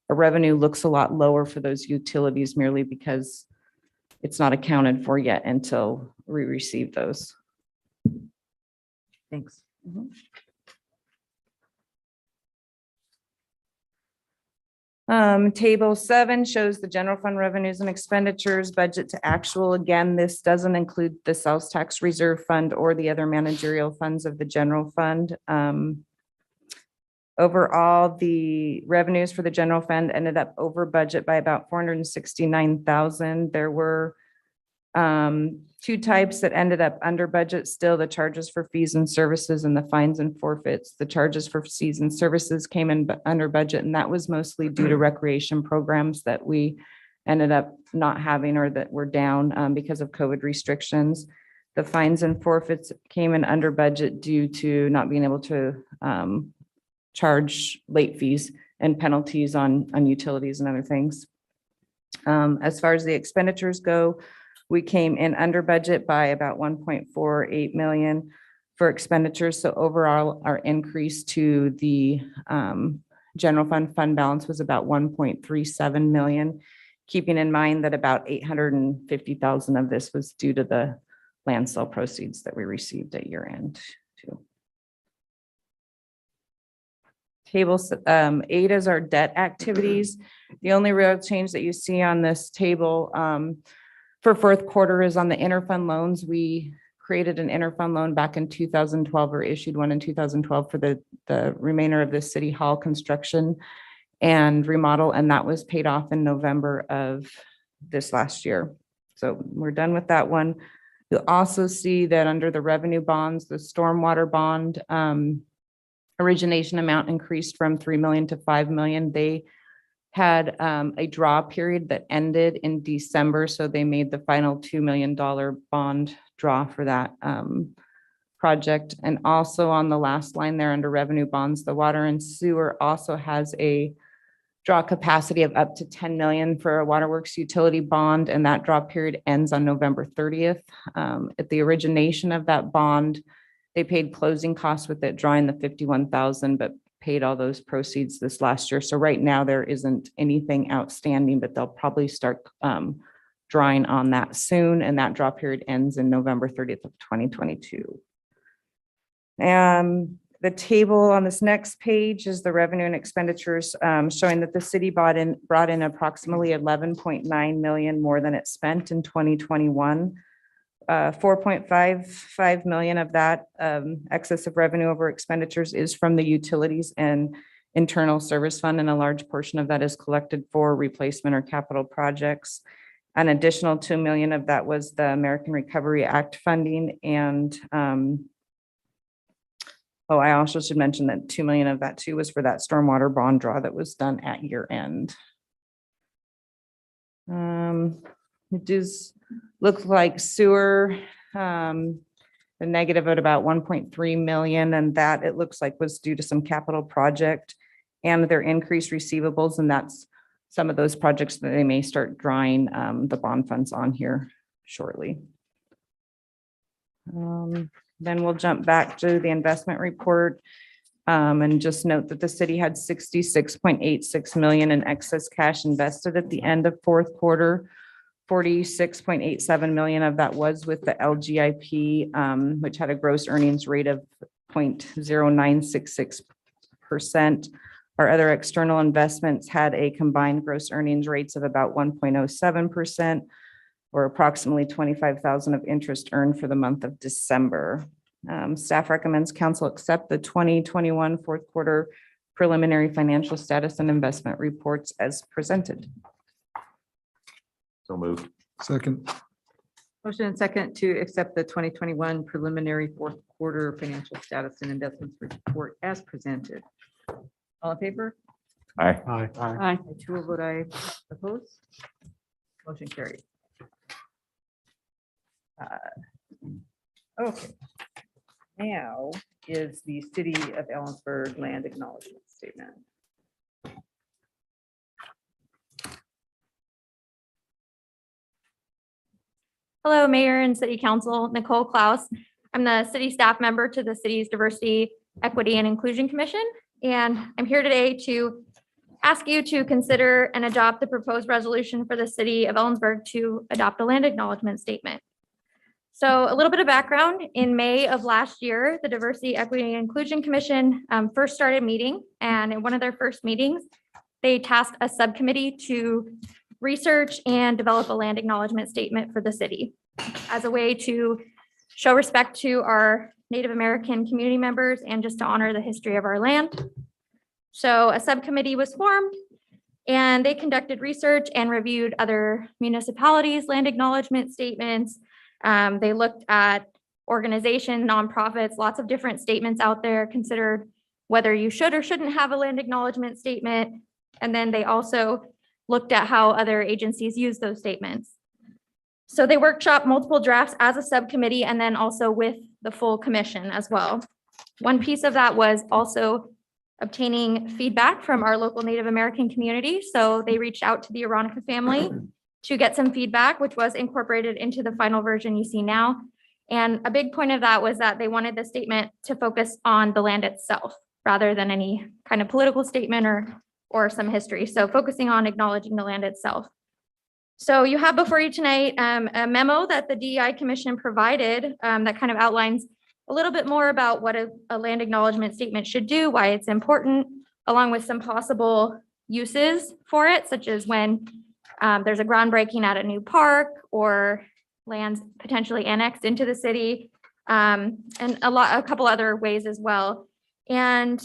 our revenue looks a lot lower for those utilities merely because it's not accounted for yet until we receive those. thanks. Table 7 shows the general fund revenues and expenditures budget to actual. Again, this doesn't include the sales tax reserve fund or the other managerial funds of the general fund. Overall, the revenues for the general fund ended up over budget by about 469,000. There were two types that ended up under budget still: the charges for fees and services and the fines and forfeits. The charges for fees and services came in under budget, and that was mostly due to recreation programs that we ended up not having or that were down because of COVID restrictions. The fines and forfeits came in under budget due to not being able to charge late fees and penalties on utilities and other things. As far as the expenditures go, we came in under budget by about 1.48 million for expenditures. So overall, our increase to the general fund balance was about 1.37 million, keeping in mind that about 850,000 of this was due to the land sale proceeds that we received at year end too. Table 8 is our debt activities. The only real change that you see on this table for fourth quarter is on the interfund loans. We created an interfund loan back in 2012 or issued one in 2012 for the remainder of the city hall construction and remodel, and that was paid off in November of this last year. So we're done with that one. You'll also see that under the revenue bonds, the stormwater bond origination amount increased from 3 million to 5 million. They had a draw period that ended in December, so they made the final $2 million bond draw for that project. And also on the last line there under revenue bonds, the water and sewer also has a draw capacity of up to 10 million for a waterworks utility bond, and that draw period ends on November 30th. At the origination of that bond, they paid closing costs with it, drawing the 51,000, but paid all those proceeds this last year. So right now there isn't anything outstanding, but they'll probably start drawing on that soon. And that draw period ends in November 30th of 2022. The table on this next page is the revenue and expenditures showing that the city brought in approximately 11.9 million more than it spent in 2021. 4.55 million of that excess of revenue over expenditures is from the utilities and internal service fund, and a large portion of that is collected for replacement or capital projects. An additional 2 million of that was the American Recovery Act funding, and I also should mention that 2 million of that too was for that stormwater bond draw that was done at year end. It does look like sewer, the negative at about 1.3 million, and that it looks like was due to some capital project and their increased receivables, and that's some of those projects that they may start drawing the bond funds on here shortly. Then we'll jump back to the investment report and just note that the city had 66.86 million in excess cash invested at the end of fourth quarter. 46.87 million of that was with the LGIP, which had a gross earnings rate of 0.0966%. Our other external investments had a combined gross earnings rates of about 1.07%, or approximately 25,000 of interest earned for the month of December. Staff recommends council accept the 2021 fourth quarter preliminary financial status and investment reports as presented. So moved. Second. Motion and second to accept the 2021 preliminary fourth quarter financial status and investments report as presented. All in favor? Aye. Aye. Aye. Two will vote aye. Opposed? Motion carried. Okay. Now is the City of Ellensburg Land Acknowledgement Statement. Hello, Mayor and City Council, Nicole Klaus. I'm the city staff member to the city's Diversity, Equity, and Inclusion Commission. And I'm here today to ask you to consider and adopt the proposed resolution for the city of Ellensburg to adopt a land acknowledgement statement. So a little bit of background, in May of last year, the Diversity, Equity, and Inclusion Commission first started meeting, and in one of their first meetings, they tasked a subcommittee to research and develop a land acknowledgement statement for the city as a way to show respect to our Native American community members and just to honor the history of our land. So a subcommittee was formed and they conducted research and reviewed other municipalities' land acknowledgement statements. They looked at organizations, nonprofits, lots of different statements out there, considered whether you should or shouldn't have a land acknowledgement statement. And then they also looked at how other agencies use those statements. So they workshopped multiple drafts as a subcommittee and then also with the full commission as well. One piece of that was also obtaining feedback from our local Native American community. So they reached out to the Aronica family to get some feedback, which was incorporated into the final version you see now. And a big point of that was that they wanted the statement to focus on the land itself rather than any kind of political statement or some history. So focusing on acknowledging the land itself. So you have before you tonight a memo that the DEI Commission provided that kind of outlines a little bit more about what a land acknowledgement statement should do, why it's important, along with some possible uses for it, such as when there's a groundbreaking at a new park or lands potentially annexed into the city, and a couple other ways as well. And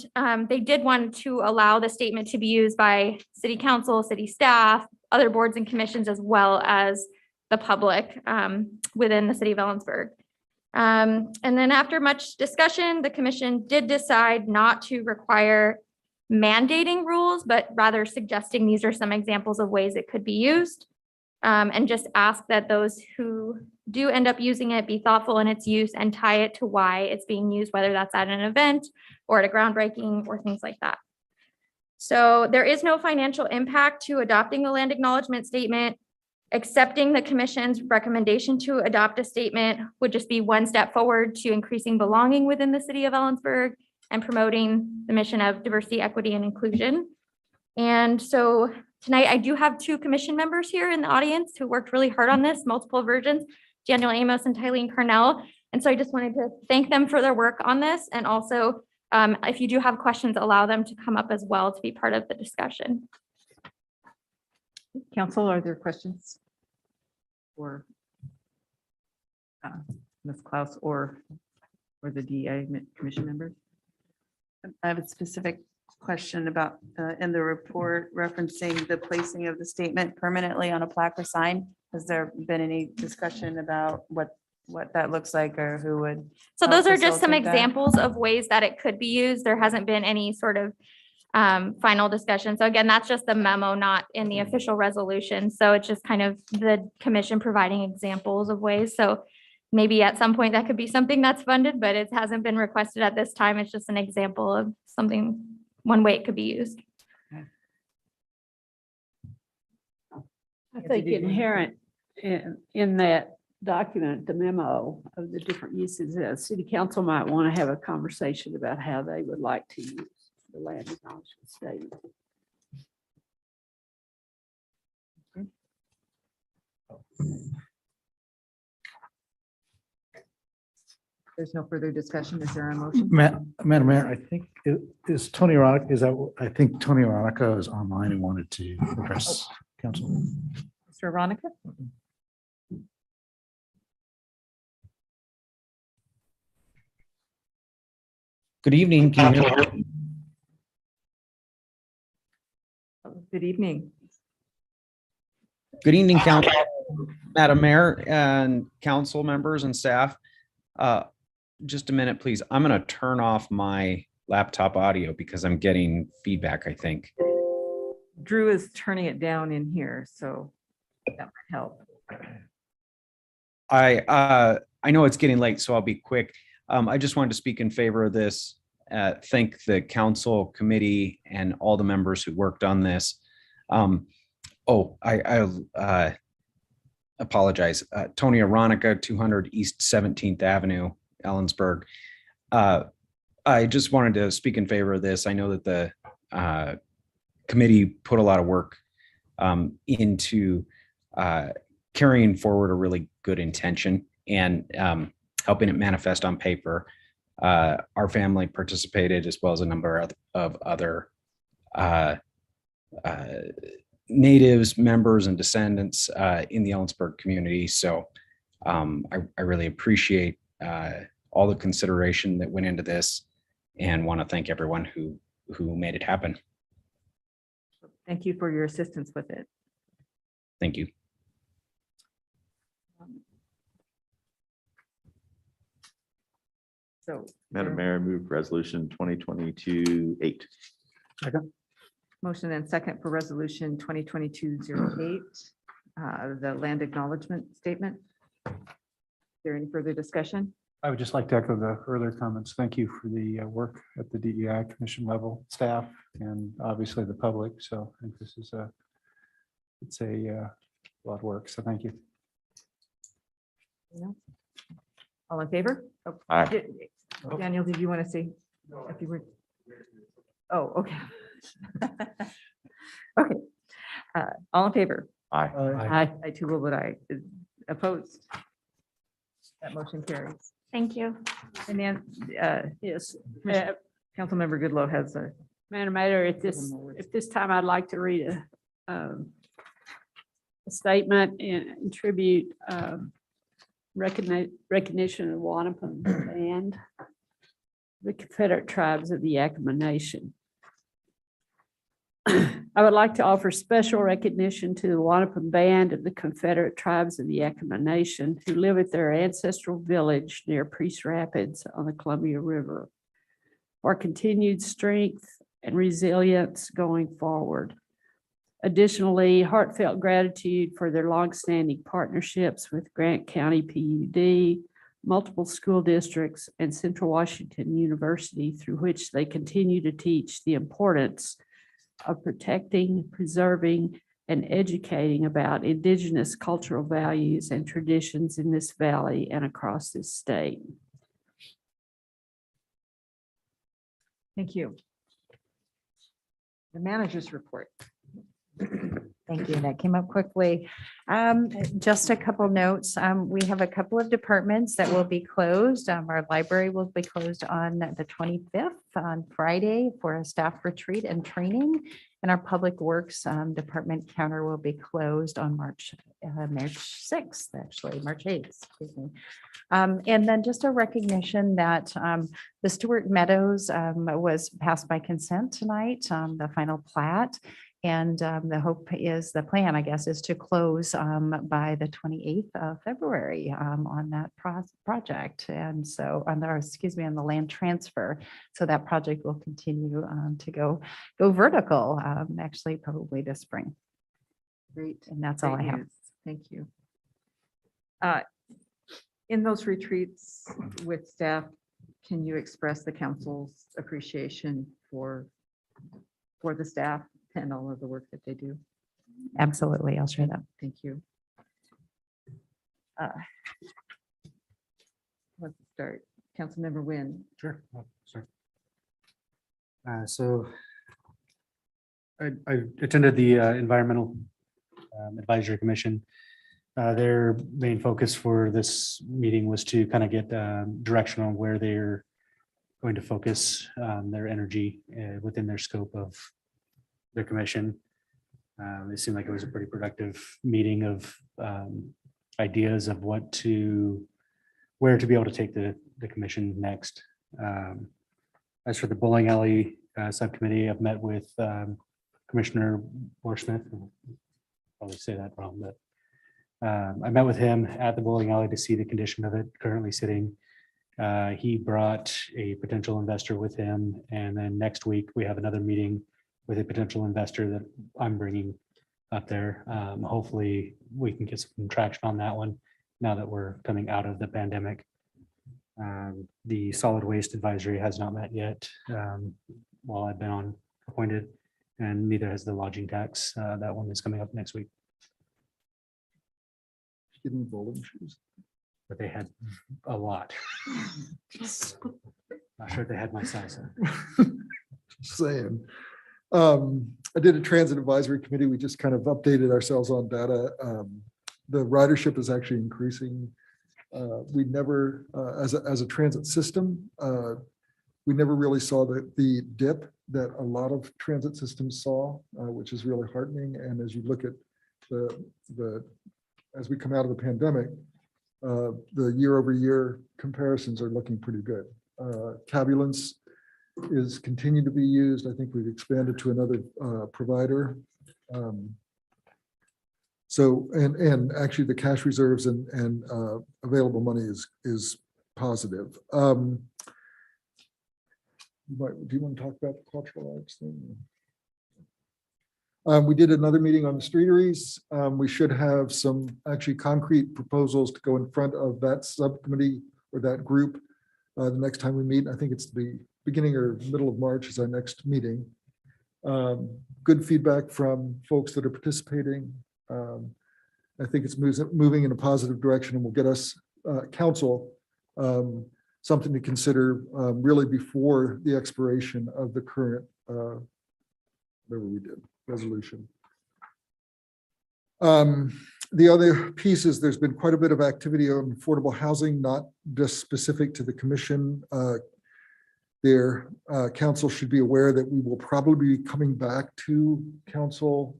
they did want to allow the statement to be used by city council, city staff, other boards and commissions, as well as the public within the city of Ellensburg. And then after much discussion, the commission did decide not to require mandating rules, but rather suggesting these are some examples of ways it could be used. And just ask that those who do end up using it be thoughtful in its use and tie it to why it's being used, whether that's at an event or at a groundbreaking or things like that. So there is no financial impact to adopting the land acknowledgement statement. Accepting the commission's recommendation to adopt a statement would just be one step forward to increasing belonging within the city of Ellensburg and promoting the mission of diversity, equity, and inclusion. And so tonight I do have two commission members here in the audience who worked really hard on this, multiple versions, Daniel Amos and Tylene Carnell. And so I just wanted to thank them for their work on this. And also, if you do have questions, allow them to come up as well to be part of the discussion. Council, are there questions for Ms. Klaus or the DEI Commission members? I have a specific question about in the report referencing the placing of the statement permanently on a plaque or sign. Has there been any discussion about what that looks like or who would? So those are just some facilitate that? examples of ways that it could be used. There hasn't been any sort of final discussion. So again, that's just the memo, not in the official resolution. So it's just kind of the commission providing examples of ways. So maybe at some point that could be something that's funded, but it hasn't been requested at this time. It's just an example of something, one way it could be used. I think inherent in that document, the memo of the different uses, city council might want to have a conversation about how they would like to use the land acknowledgement statement. There's no further discussion. Is there a motion? Madam Mayor, I think is Tony Aronica, I think Tony Aronica is online and wanted to address council. Mr. Aronica? Good evening. Can you hear me? Good evening. Good evening, Council, Madam Mayor and council members and staff. Just a minute, please. I'm going to turn off my laptop audio because I'm getting feedback, I think. Drew is turning it down in here, so that might help. I know it's getting late, so I'll be quick. I just wanted to speak in favor of this. Thank the council committee and all the members who worked on this. I apologize. Tony Aronica, 200 East 17th Avenue, Ellensburg. I just wanted to speak in favor of this. I know that the committee put a lot of work into carrying forward a really good intention and helping it manifest on paper. Our family participated, as well as a number of other natives, members, and descendants in the Ellensburg community. So I really appreciate all the consideration that went into this, and want to thank everyone who made it happen. Thank you for your assistance with it. Thank you. So. Madam Mayor, move resolution 2022-8. Motion and second for resolution 2022-08, the land acknowledgement statement. Is there any further discussion? I would just like to echo the earlier comments. Thank you for the work at the DEI commission level, staff, and obviously the public. So I think this is it's a lot of work. So thank you. All in favor? Oh, Aye. Daniel, did you want to say? If you were. Oh, okay. Okay. All in favor? Aye. Aye. I too will vote aye. Opposed? That motion carries. Thank you. And then, Yes. Councilmember Goodloe has a. Madam Mayor, at this time, I'd like to read a statement in tribute, recognition of Wanapum Band, the Confederate Tribes of the Yakima Nation. I would like to offer special recognition to the Wanapum Band of the Confederate Tribes of the Yakima Nation who live at their ancestral village near Priest Rapids on the Columbia River for continued strength and resilience going forward. Additionally, heartfelt gratitude for their longstanding partnerships with Grant County PUD, multiple school districts, and Central Washington University, through which they continue to teach the importance of protecting, preserving, and educating about Indigenous cultural values and traditions in this valley and across this state. Thank you. The manager's report. Thank you. That came up quickly. Just a couple notes. We have a couple of departments that will be closed. Our library will be closed on the 25th on Friday for a staff retreat and training. And our Public Works Department counter will be closed on March 6th, actually, March 8th. Excuse me. And then just a recognition that the Stewart Meadows was passed by consent tonight, the final plat. And the hope is, the plan, I guess, is to close by the 28th of February on that project. And so on the land transfer. So that project will continue to go vertical, actually probably this spring. Great. And that's all I Great have. news. Thank you. In those retreats with staff, can you express the council's appreciation for the staff and all of the work that they do? Absolutely. I'll share that. Thank you. Let's start. Councilmember Wynn. Sure. Oh, sorry. So I attended the Environmental Advisory Commission. Their main focus for this meeting was to kind of get direction on where they're going to focus their energy within their scope of their commission. It seemed like it was a pretty productive meeting of ideas of where to be able to take the commission next. As for the bowling alley subcommittee, I've met with Commissioner Borsmith. Probably say that wrong, but I met with him at the bowling alley to see the condition of it currently sitting. He brought a potential investor with him, and then next week we have another meeting with a potential investor that I'm bringing up there. Hopefully we can get some traction on that one. now that we're coming out of the pandemic. The solid waste advisory has not met yet while I've been appointed, and neither has the lodging tax. That one is coming up next week, Give me bowling shoes. but they had a lot. Not sure if they had my size. Just saying. I did a transit advisory committee. We just kind of updated ourselves on data. The ridership is actually increasing. We never, as a transit system, we never really saw the dip that a lot of transit systems saw, which is really heartening. And as you look at as we come out of the pandemic, the year-over-year comparisons are looking pretty good. Cabulance is continuing to be used. I think we've expanded to another provider. So, and actually the cash reserves and available money is positive. Do you want to talk about the cultural arts thing? We did another meeting on the streeteries. We should have some actually concrete proposals to go in front of that subcommittee or that group the next time we meet. I think it's the beginning or middle of March is our next meeting. Good feedback from folks that are participating. I think it's moving in a positive direction and will get us council something to consider really before the expiration of the current whatever we did resolution. The other piece is there's been quite a bit of activity on affordable housing, not just specific to the commission. Their council should be aware that we will probably be coming back to council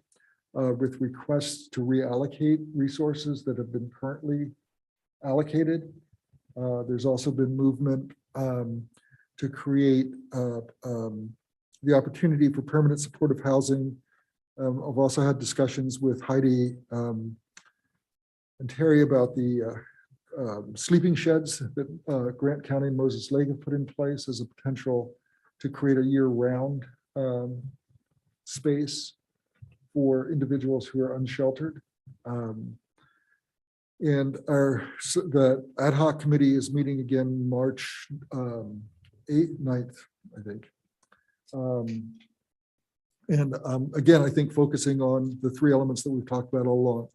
with requests to reallocate resources that have been currently allocated. There's also been movement to create the opportunity for permanent supportive housing. I've also had discussions with Heidi and Terry about the sleeping sheds that Grant County and Moses Lake have put in place as a potential to create a year-round space for individuals who are unsheltered. And the ad hoc committee is meeting again March 8th, 9th, I think. Again, I think focusing on the three elements that we've talked about all along.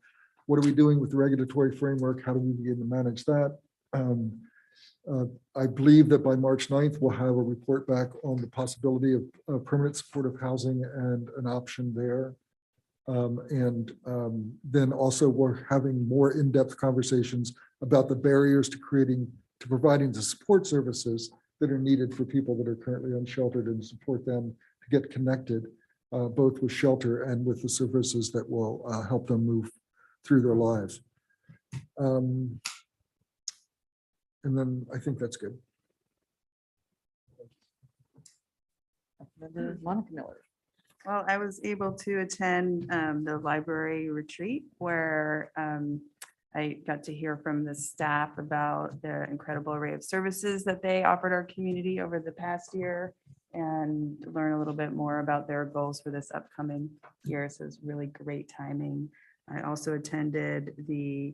What are we doing with the regulatory framework? How do we begin to manage that? I believe that by March 9th, we'll have a report back on the possibility of permanent supportive housing and an option there. Then also we're having more in-depth conversations about the barriers to providing the support services that are needed for people that are currently unsheltered and support them to get connected both with shelter and with the services that will help them move through their lives. And then I think that's good. Monica Miller. Well, I was able to attend the library retreat where I got to hear from the staff about their incredible array of services that they offered our community over the past year and learn a little bit more about their goals for this upcoming year. So it's really great timing. I also attended the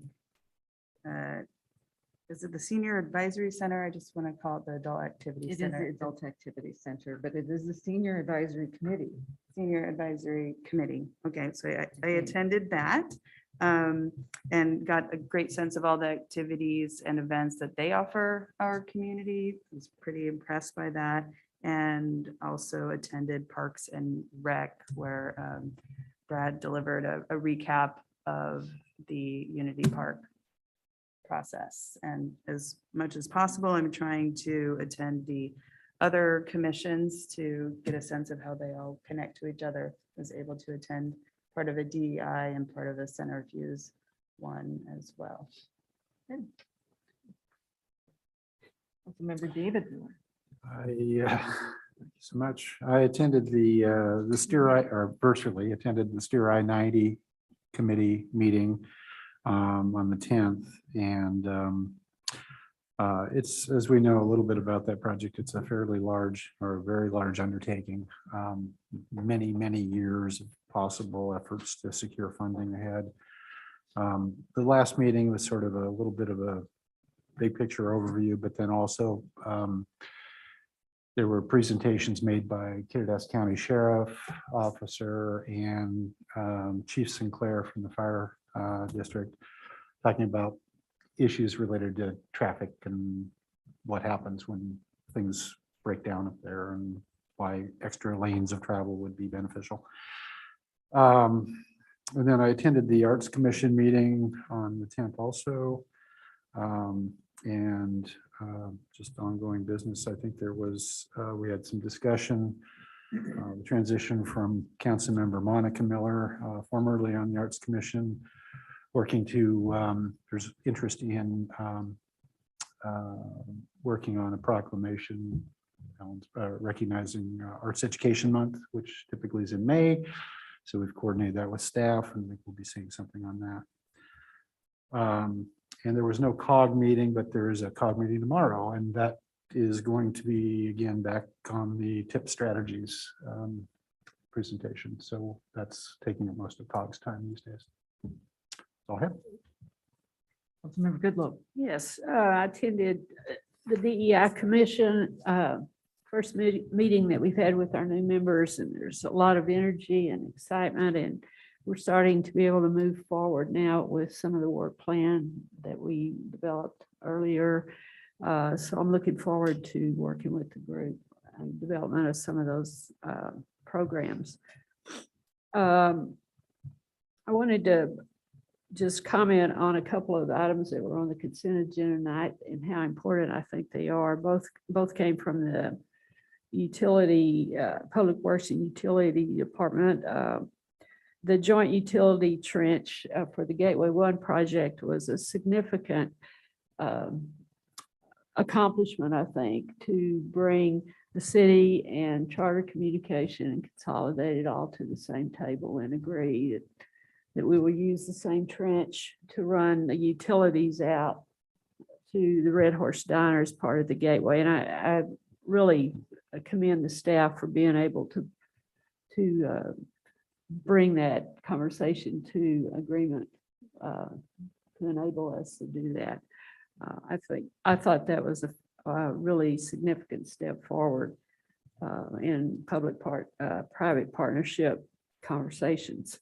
is it the Senior Advisory Center? I just want to call it the Adult Activity It is Center. the Adult Activity Center, but it is the Senior Advisory Committee. Senior Advisory Committee. Okay, so I attended that and got a great sense of all the activities and events that they offer our community. I was pretty impressed by that. And also attended Parks and Rec where Brad delivered a recap of the Unity Park process. And as much as possible, I'm trying to attend the other commissions to get a sense of how they all connect to each other. I was able to attend part of a DEI and part of a Centerfuse one as well. Good. Member David. Thank you so much. I attended the Steer or virtually attended the Steer I-90 committee meeting on the 10th. And it's, as we know a little bit about that project, it's a fairly large or a very large undertaking. Many years of possible efforts to secure funding ahead. The last meeting was sort of a little bit of a big picture overview, but then also there were presentations made by Kittitas County Sheriff Officer and Chief Sinclair from the Fire District, talking about issues related to traffic and what happens when things break down up there and why extra lanes of travel would be beneficial. And then I attended the Arts Commission meeting on the 10th also. And just ongoing business. I think there was, we had some discussion, the transition from Councilmember Monica Miller, formerly on the Arts Commission, working to, there's interest in working on a proclamation recognizing Arts Education Month, which typically is in May. So we've coordinated that with staff, and I think we'll be seeing something on that. And there was no COG meeting, but there is a COG meeting tomorrow, and that is going to be again back on the tip strategies presentation. So that's taking up most of COG's time these days. Go ahead. Councilmember Goodloe. Yes, I attended the DEI Commission, first meeting that we've had with our new members, and there's a lot of energy and excitement, and we're starting to be able to move forward now with some of the work plan that we developed earlier. So I'm looking forward to working with the group and development of some of those programs. I wanted to just comment on a couple of the items that were on the consent agenda tonight and how important I think they are. Both came from the utility, Public Works and Utility Department. The joint utility trench for the Gateway 1 project was a significant accomplishment, I think, to bring the city and Charter Communication and consolidate it all to the same table and agree that we will use the same trench to run the utilities out to the Red Horse Diner as part of the Gateway. And I really commend the staff for being able to bring that conversation to agreement to enable us to do that. I thought that was a really significant step forward in private partnership conversations.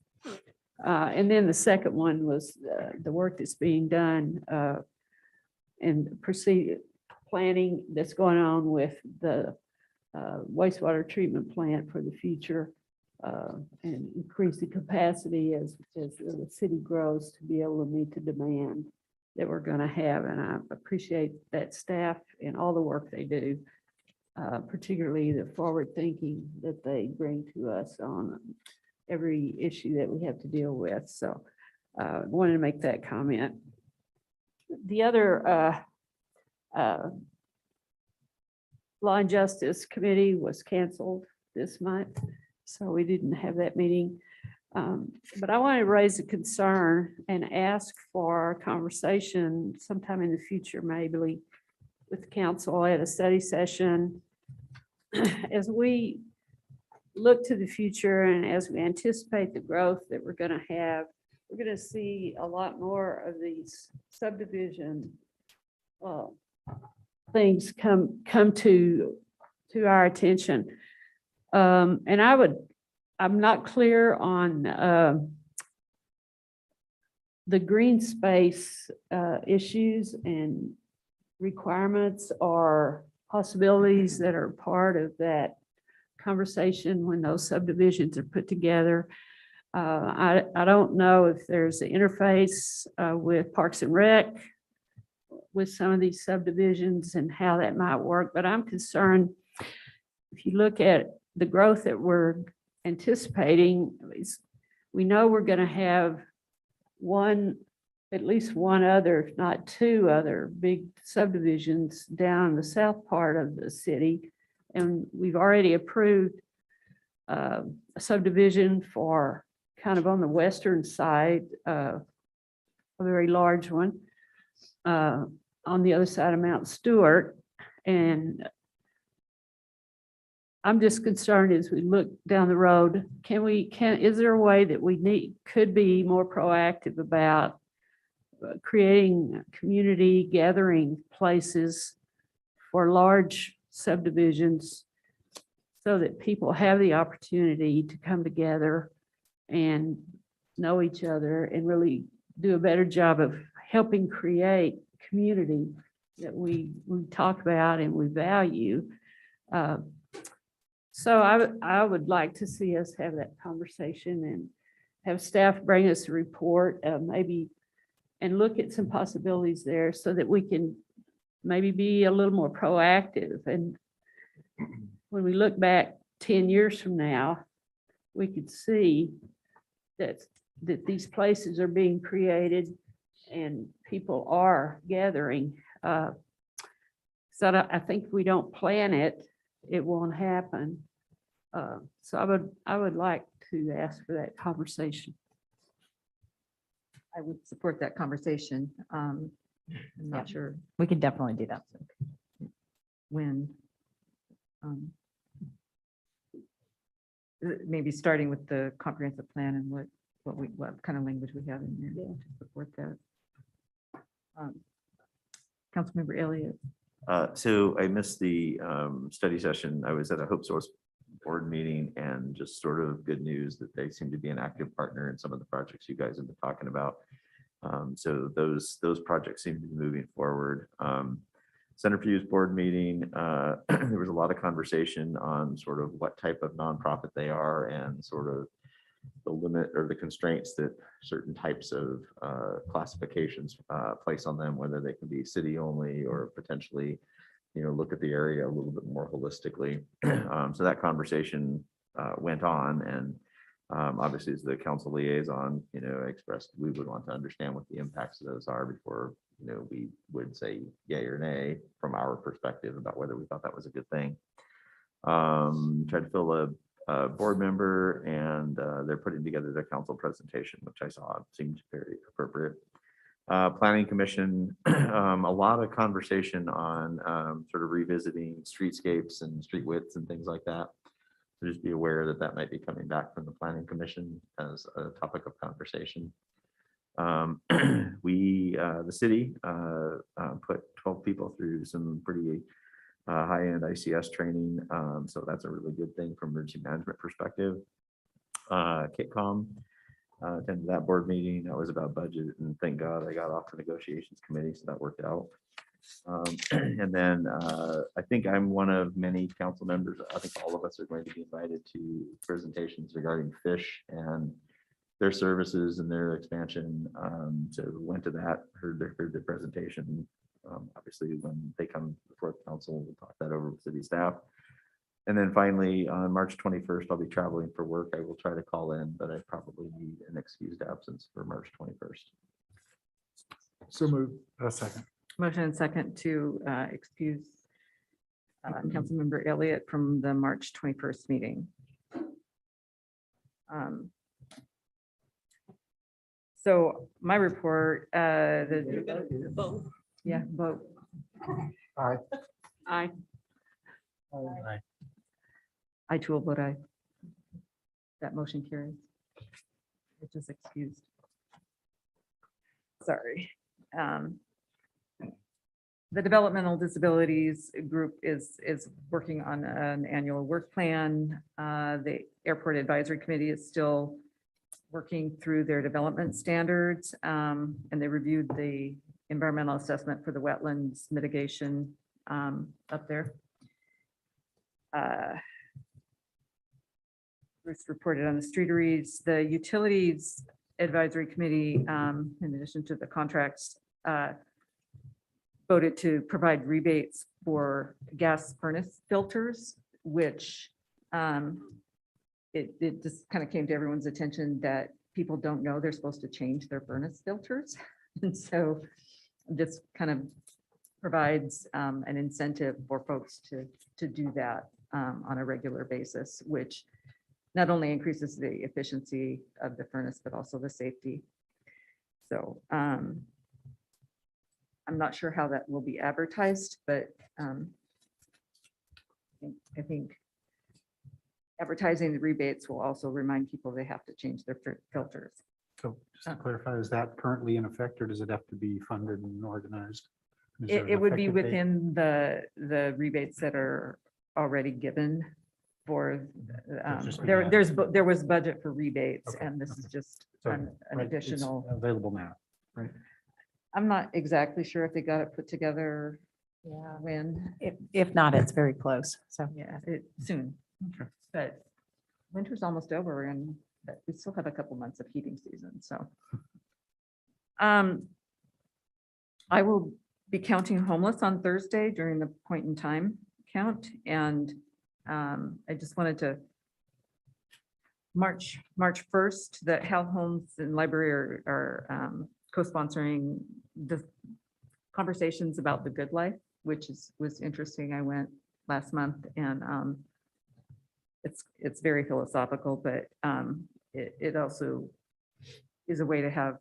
And then the second one was the work that's being done and planning that's going on with the wastewater treatment plant for the future. And increase the capacity as the city grows to be able to meet the demand that we're going to have. And I appreciate that staff and all the work they do, particularly the forward thinking that they bring to us on every issue that we have to deal with. So I wanted to make that comment. The other Law and Justice Committee was canceled this month, so we didn't have that meeting. But I want to raise a concern and ask for a conversation sometime in the future, maybe with the council at a study session. As we look to the future and as we anticipate the growth that we're going to have, we're going to see a lot more of these subdivision things come to our attention. And I'm not clear on the green space issues and requirements or possibilities that are part of that conversation when those subdivisions are put together. I don't know if there's an interface with Parks and Rec with some of these subdivisions and how that might work, but I'm concerned if you look at the growth that we're anticipating, we know we're going to have at least one other, if not two other big subdivisions down the south part of the city. And we've already approved a subdivision for kind of on the western side, a very large one on the other side of Mount Stewart. And I'm just concerned as we look down the road, is there a way that we could be more proactive about creating community gathering places for large subdivisions so that people have the opportunity to come together and know each other and really do a better job of helping create community that we talk about and we value. So I would like to see us have that conversation and have staff bring us a report, maybe, and look at some possibilities there so that we can maybe be a little more proactive. And when we look back 10 years from now, we could see that these places are being created and people are gathering. So I think if we don't plan it, it won't happen. So I would like to ask for that conversation. I would support that conversation. I'm not sure We can definitely do that. when. Maybe starting with the comprehensive plan and what kind of language we have in there to support that. Councilmember Elliott. So I missed the study session. I was at a Hope Source board meeting and just sort of good news that they seem to be an active partner in some of the projects you guys have been talking about. So those projects seem to be moving forward. Centrifuge board meeting, there was a lot of conversation on sort of what type of nonprofit they are and sort of the limit or the constraints that certain types of classifications place on them, whether they can be city only or potentially, look at the area a little bit more holistically. So that conversation went on, and obviously as the council liaison, expressed we would want to understand what the impacts of those are before we would say yay or nay from our perspective about whether we thought that was a good thing. Tried to fill a board member, and they're putting together their council presentation, which I saw seemed very appropriate. Planning Commission, a lot of conversation on sort of revisiting streetscapes and street widths and things like that. So just be aware that that might be coming back from the Planning Commission as a topic of conversation. The city put 12 people through some pretty high-end ICS training. So that's a really good thing from emergency management perspective. KitCom attended that board meeting. That was about budget, and thank God I got off the negotiations committee, so that worked out. And then I think I'm one of many council members. I think all of us are going to be invited to presentations regarding fish and their services and their expansion. So went to that, heard their presentation. Obviously, when they come before the council, we'll talk that over with city staff. And then finally, on March 21st, I'll be traveling for work. I will try to call in, but I probably need an excused absence for March 21st. So moved. A second. Motion and second to excuse Councilmember Elliott from the March 21st meeting. So my report, vote. Aye. Aye. I too will vote aye. That motion carries. Which is excused. Sorry. The Developmental Disabilities Group is working on an annual work plan. The Airport Advisory Committee is still working through their development standards, and they reviewed the environmental assessment for the wetlands mitigation up there. Bruce reported on the streeteries. The Utilities Advisory Committee, in addition to the contracts, voted to provide rebates for gas furnace filters, which it just kind of came to everyone's attention that people don't know they're supposed to change their furnace filters. And so this kind of provides an incentive for folks to do that on a regular basis, which not only increases the efficiency of the furnace, but also the safety. So I'm not sure how that will be advertised, but I think advertising the rebates will also remind people they have to change their filters. So just to clarify, is that currently in effect or does it have to be funded and organized? Is there an It would be effective date? within the rebates that are already given for, just be there, added. there was budget for rebates Okay, and this is just So, an right, it's additional. Available now, right? I'm not exactly sure if they got it put together Yeah. when, If not, it's very close. So yeah, soon. Okay. But winter's almost over and we still have a couple months of heating season, so. I will be counting homeless on Thursday during the point in time count, and I just wanted to March 1st, that Hal Holmes and Library are co-sponsoring the conversations about the good life, which was interesting. I went last month and it's very philosophical, but it also is a way to have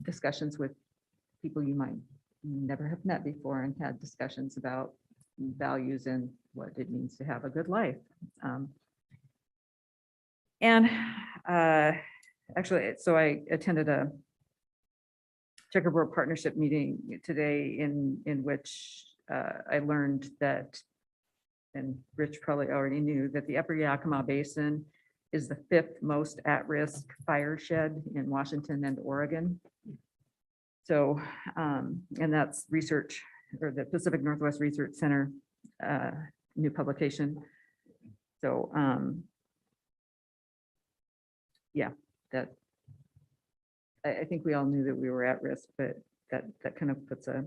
discussions with people you might never have met before and had discussions about values and what it means to have a good life. Actually, so I attended a checkerboard partnership meeting today in which I learned that, and Rich probably already knew, that the Upper Yakima Basin is the 5th most at-risk fire shed in Washington and Oregon. So, and that's research, or the Pacific Northwest Research Center, new publication. So, yeah, that, I think we all knew that we were at risk, but that kind of puts a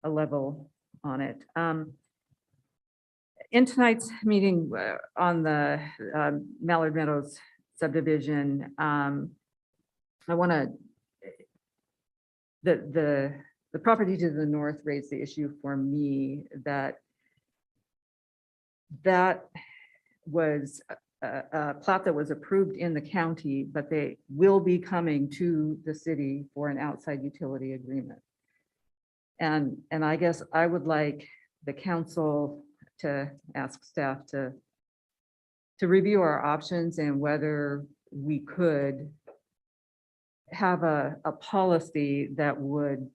level on it. In tonight's meeting on the Mallard Meadows subdivision, I want to, the property to the north raised the issue for me that was a plat that was approved in the county, but they will be coming to the city for an outside utility agreement. And I guess I would like the council to ask staff to review our options and whether we could have a policy that would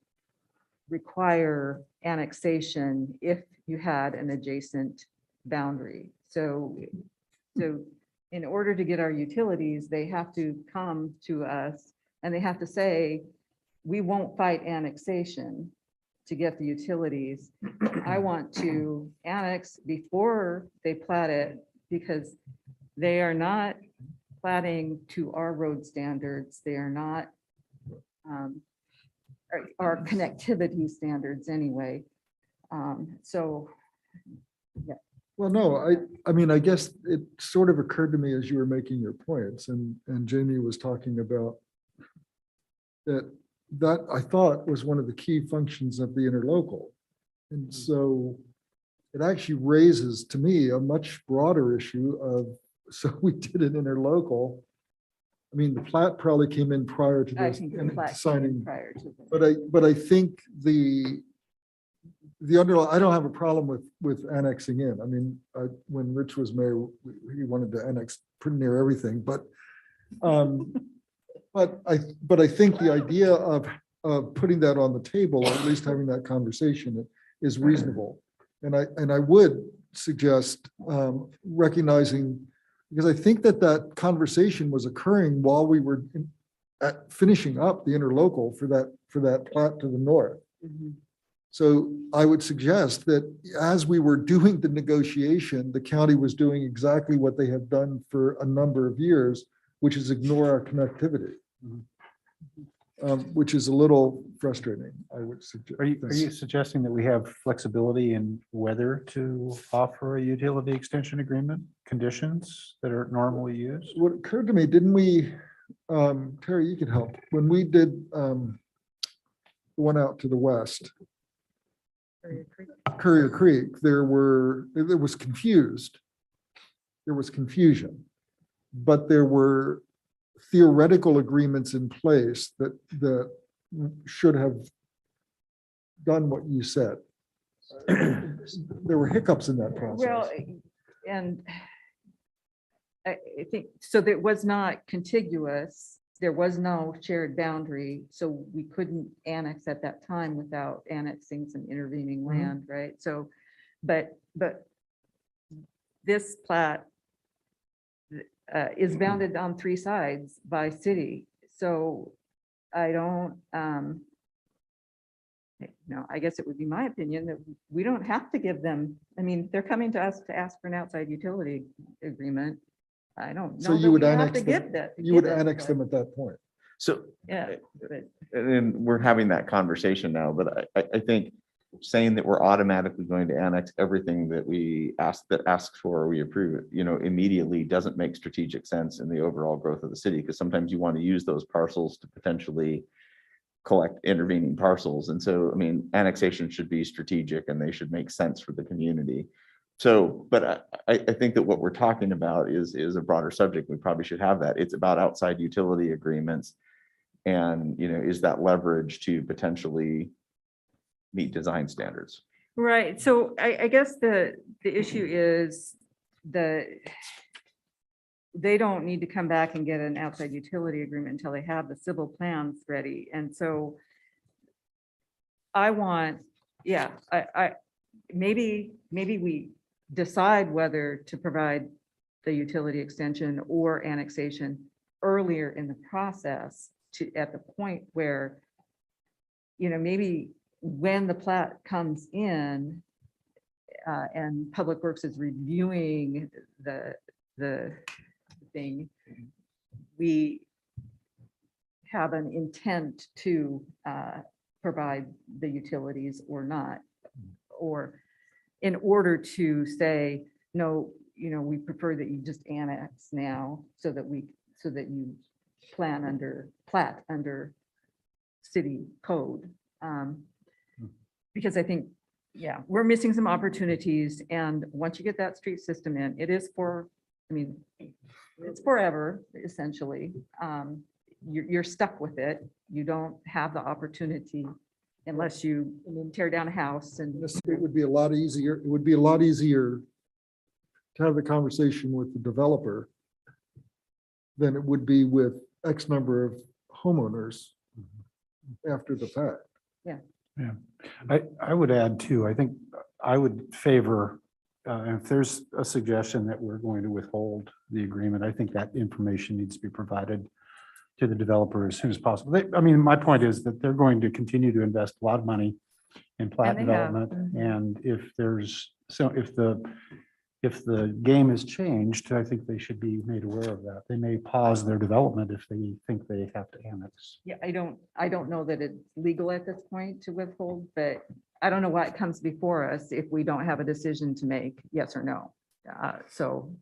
require annexation if you had an adjacent boundary. So in order to get our utilities, they have to come to us and they have to say, we won't fight annexation to get the utilities. I want to annex before they plat it because they are not platting to our road standards. They are not our connectivity standards anyway. So, yeah. Well, no, I mean, I guess it sort of occurred to me as you were making your points and Jamie was talking about that I thought was one of the key functions of the interlocal. And so it actually raises to me a much broader issue of, so we did an interlocal. I mean, the plat probably came in prior to I this think the and plat came in signing, prior to the- but I think the underlying, I don't have a problem with annexing in. I mean, when Rich was mayor, he wanted to annex pretty near everything, but I think the idea of putting that on the table, or at least having that conversation, is reasonable. And I would suggest recognizing, because I think that conversation was occurring while we were finishing up the interlocal for that plat to the north. Mhm. So I would suggest that as we were doing the negotiation, the county was doing exactly what they have done for a number of years, which is ignore our connectivity. Which is a little frustrating, I would suggest. Are you suggesting that we have flexibility in whether to offer a utility extension agreement conditions that are normally used? What occurred to me, didn't we, Terry, you could help, when we did the one out to the west, Courier Creek, there was confusion, but there were theoretical agreements in place that should have done what you said. There were hiccups in that process. Well, and I think, so that was not contiguous. There was no shared boundary, so we couldn't annex at that time without annexing some intervening land, right? So, but this plat is bounded on 3 sides by city, so I don't, no, I guess it would be my opinion that we don't have to give them, I mean, they're coming to us to ask for an outside utility agreement. I don't So know you that would we have annex to them, give that. you would give it, annex but- them at that point. So, Yeah, but and we're having that conversation now, but I think saying that we're automatically going to annex everything that we asks for, or we approve it, immediately doesn't make strategic sense in the overall growth of the city, because sometimes you want to use those parcels to potentially collect intervening parcels. And so, I mean, annexation should be strategic and they should make sense for the community. So, but I think that what we're talking about is a broader subject. We probably should have that. It's about outside utility agreements. And, is that leverage to potentially meet design standards? right, so I guess the issue is they don't need to come back and get an outside utility agreement until they have the civil plans ready. And so I want, yeah, maybe we decide whether to provide the utility extension or annexation earlier in the process at the point where, maybe when the plat comes in and Public Works is reviewing the thing, we have an intent to provide the utilities or not, or in order to say, no, we prefer that you just annex now so that you plat under city code. Because I think, yeah, we're missing some opportunities, and once you get that street system in, it is it's forever, essentially. You're stuck with it. You don't have the opportunity unless you tear down a house and. It would be a lot easier, to have the conversation with the developer than it would be with X number of homeowners after the fact. Yeah. Yeah, I would add too, I think I would favor, if there's a suggestion that we're going to withhold the agreement, I think that information needs to be provided to the developer as soon as possible. I mean, my point is that they're going to continue to invest a lot of money in plat And they have. development. And if the game has changed, I think they should be made aware of that. They may pause their development if they think they have to annex. Yeah, I don't know that it's legal at this point to withhold, but I don't know what comes before us if we don't have a decision to make, yes or no. So.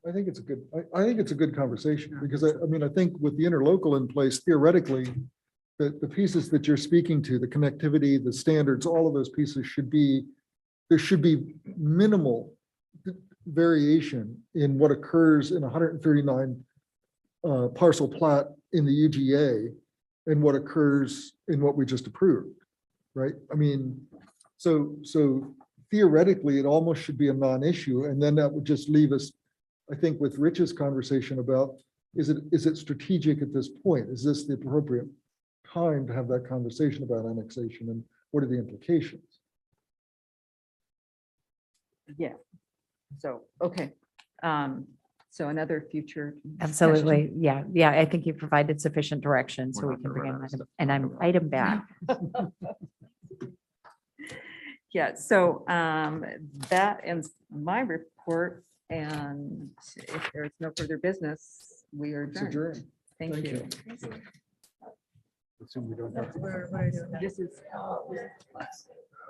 I think it's a good conversation, because I think with the interlocal in place, theoretically, the pieces that you're speaking to, the connectivity, the standards, all of those pieces there should be minimal variation in what occurs in 139 parcel plat in the UGA and what occurs in what we just approved, right? I mean, so theoretically, it almost should be a non-issue, and then that would just leave us, I think, with Rich's conversation about, is it strategic at this point? Is this the appropriate time to have that conversation about annexation, and what are the implications? Yeah. So, okay. So another future. Absolutely. discussion. Yeah. I think you provided sufficient direction so we can bring an item back. Yeah, so that ends my report, and if there's no further business, we are It's adjourned. adjourned. Thank Thank you. Assume we don't have to- This is.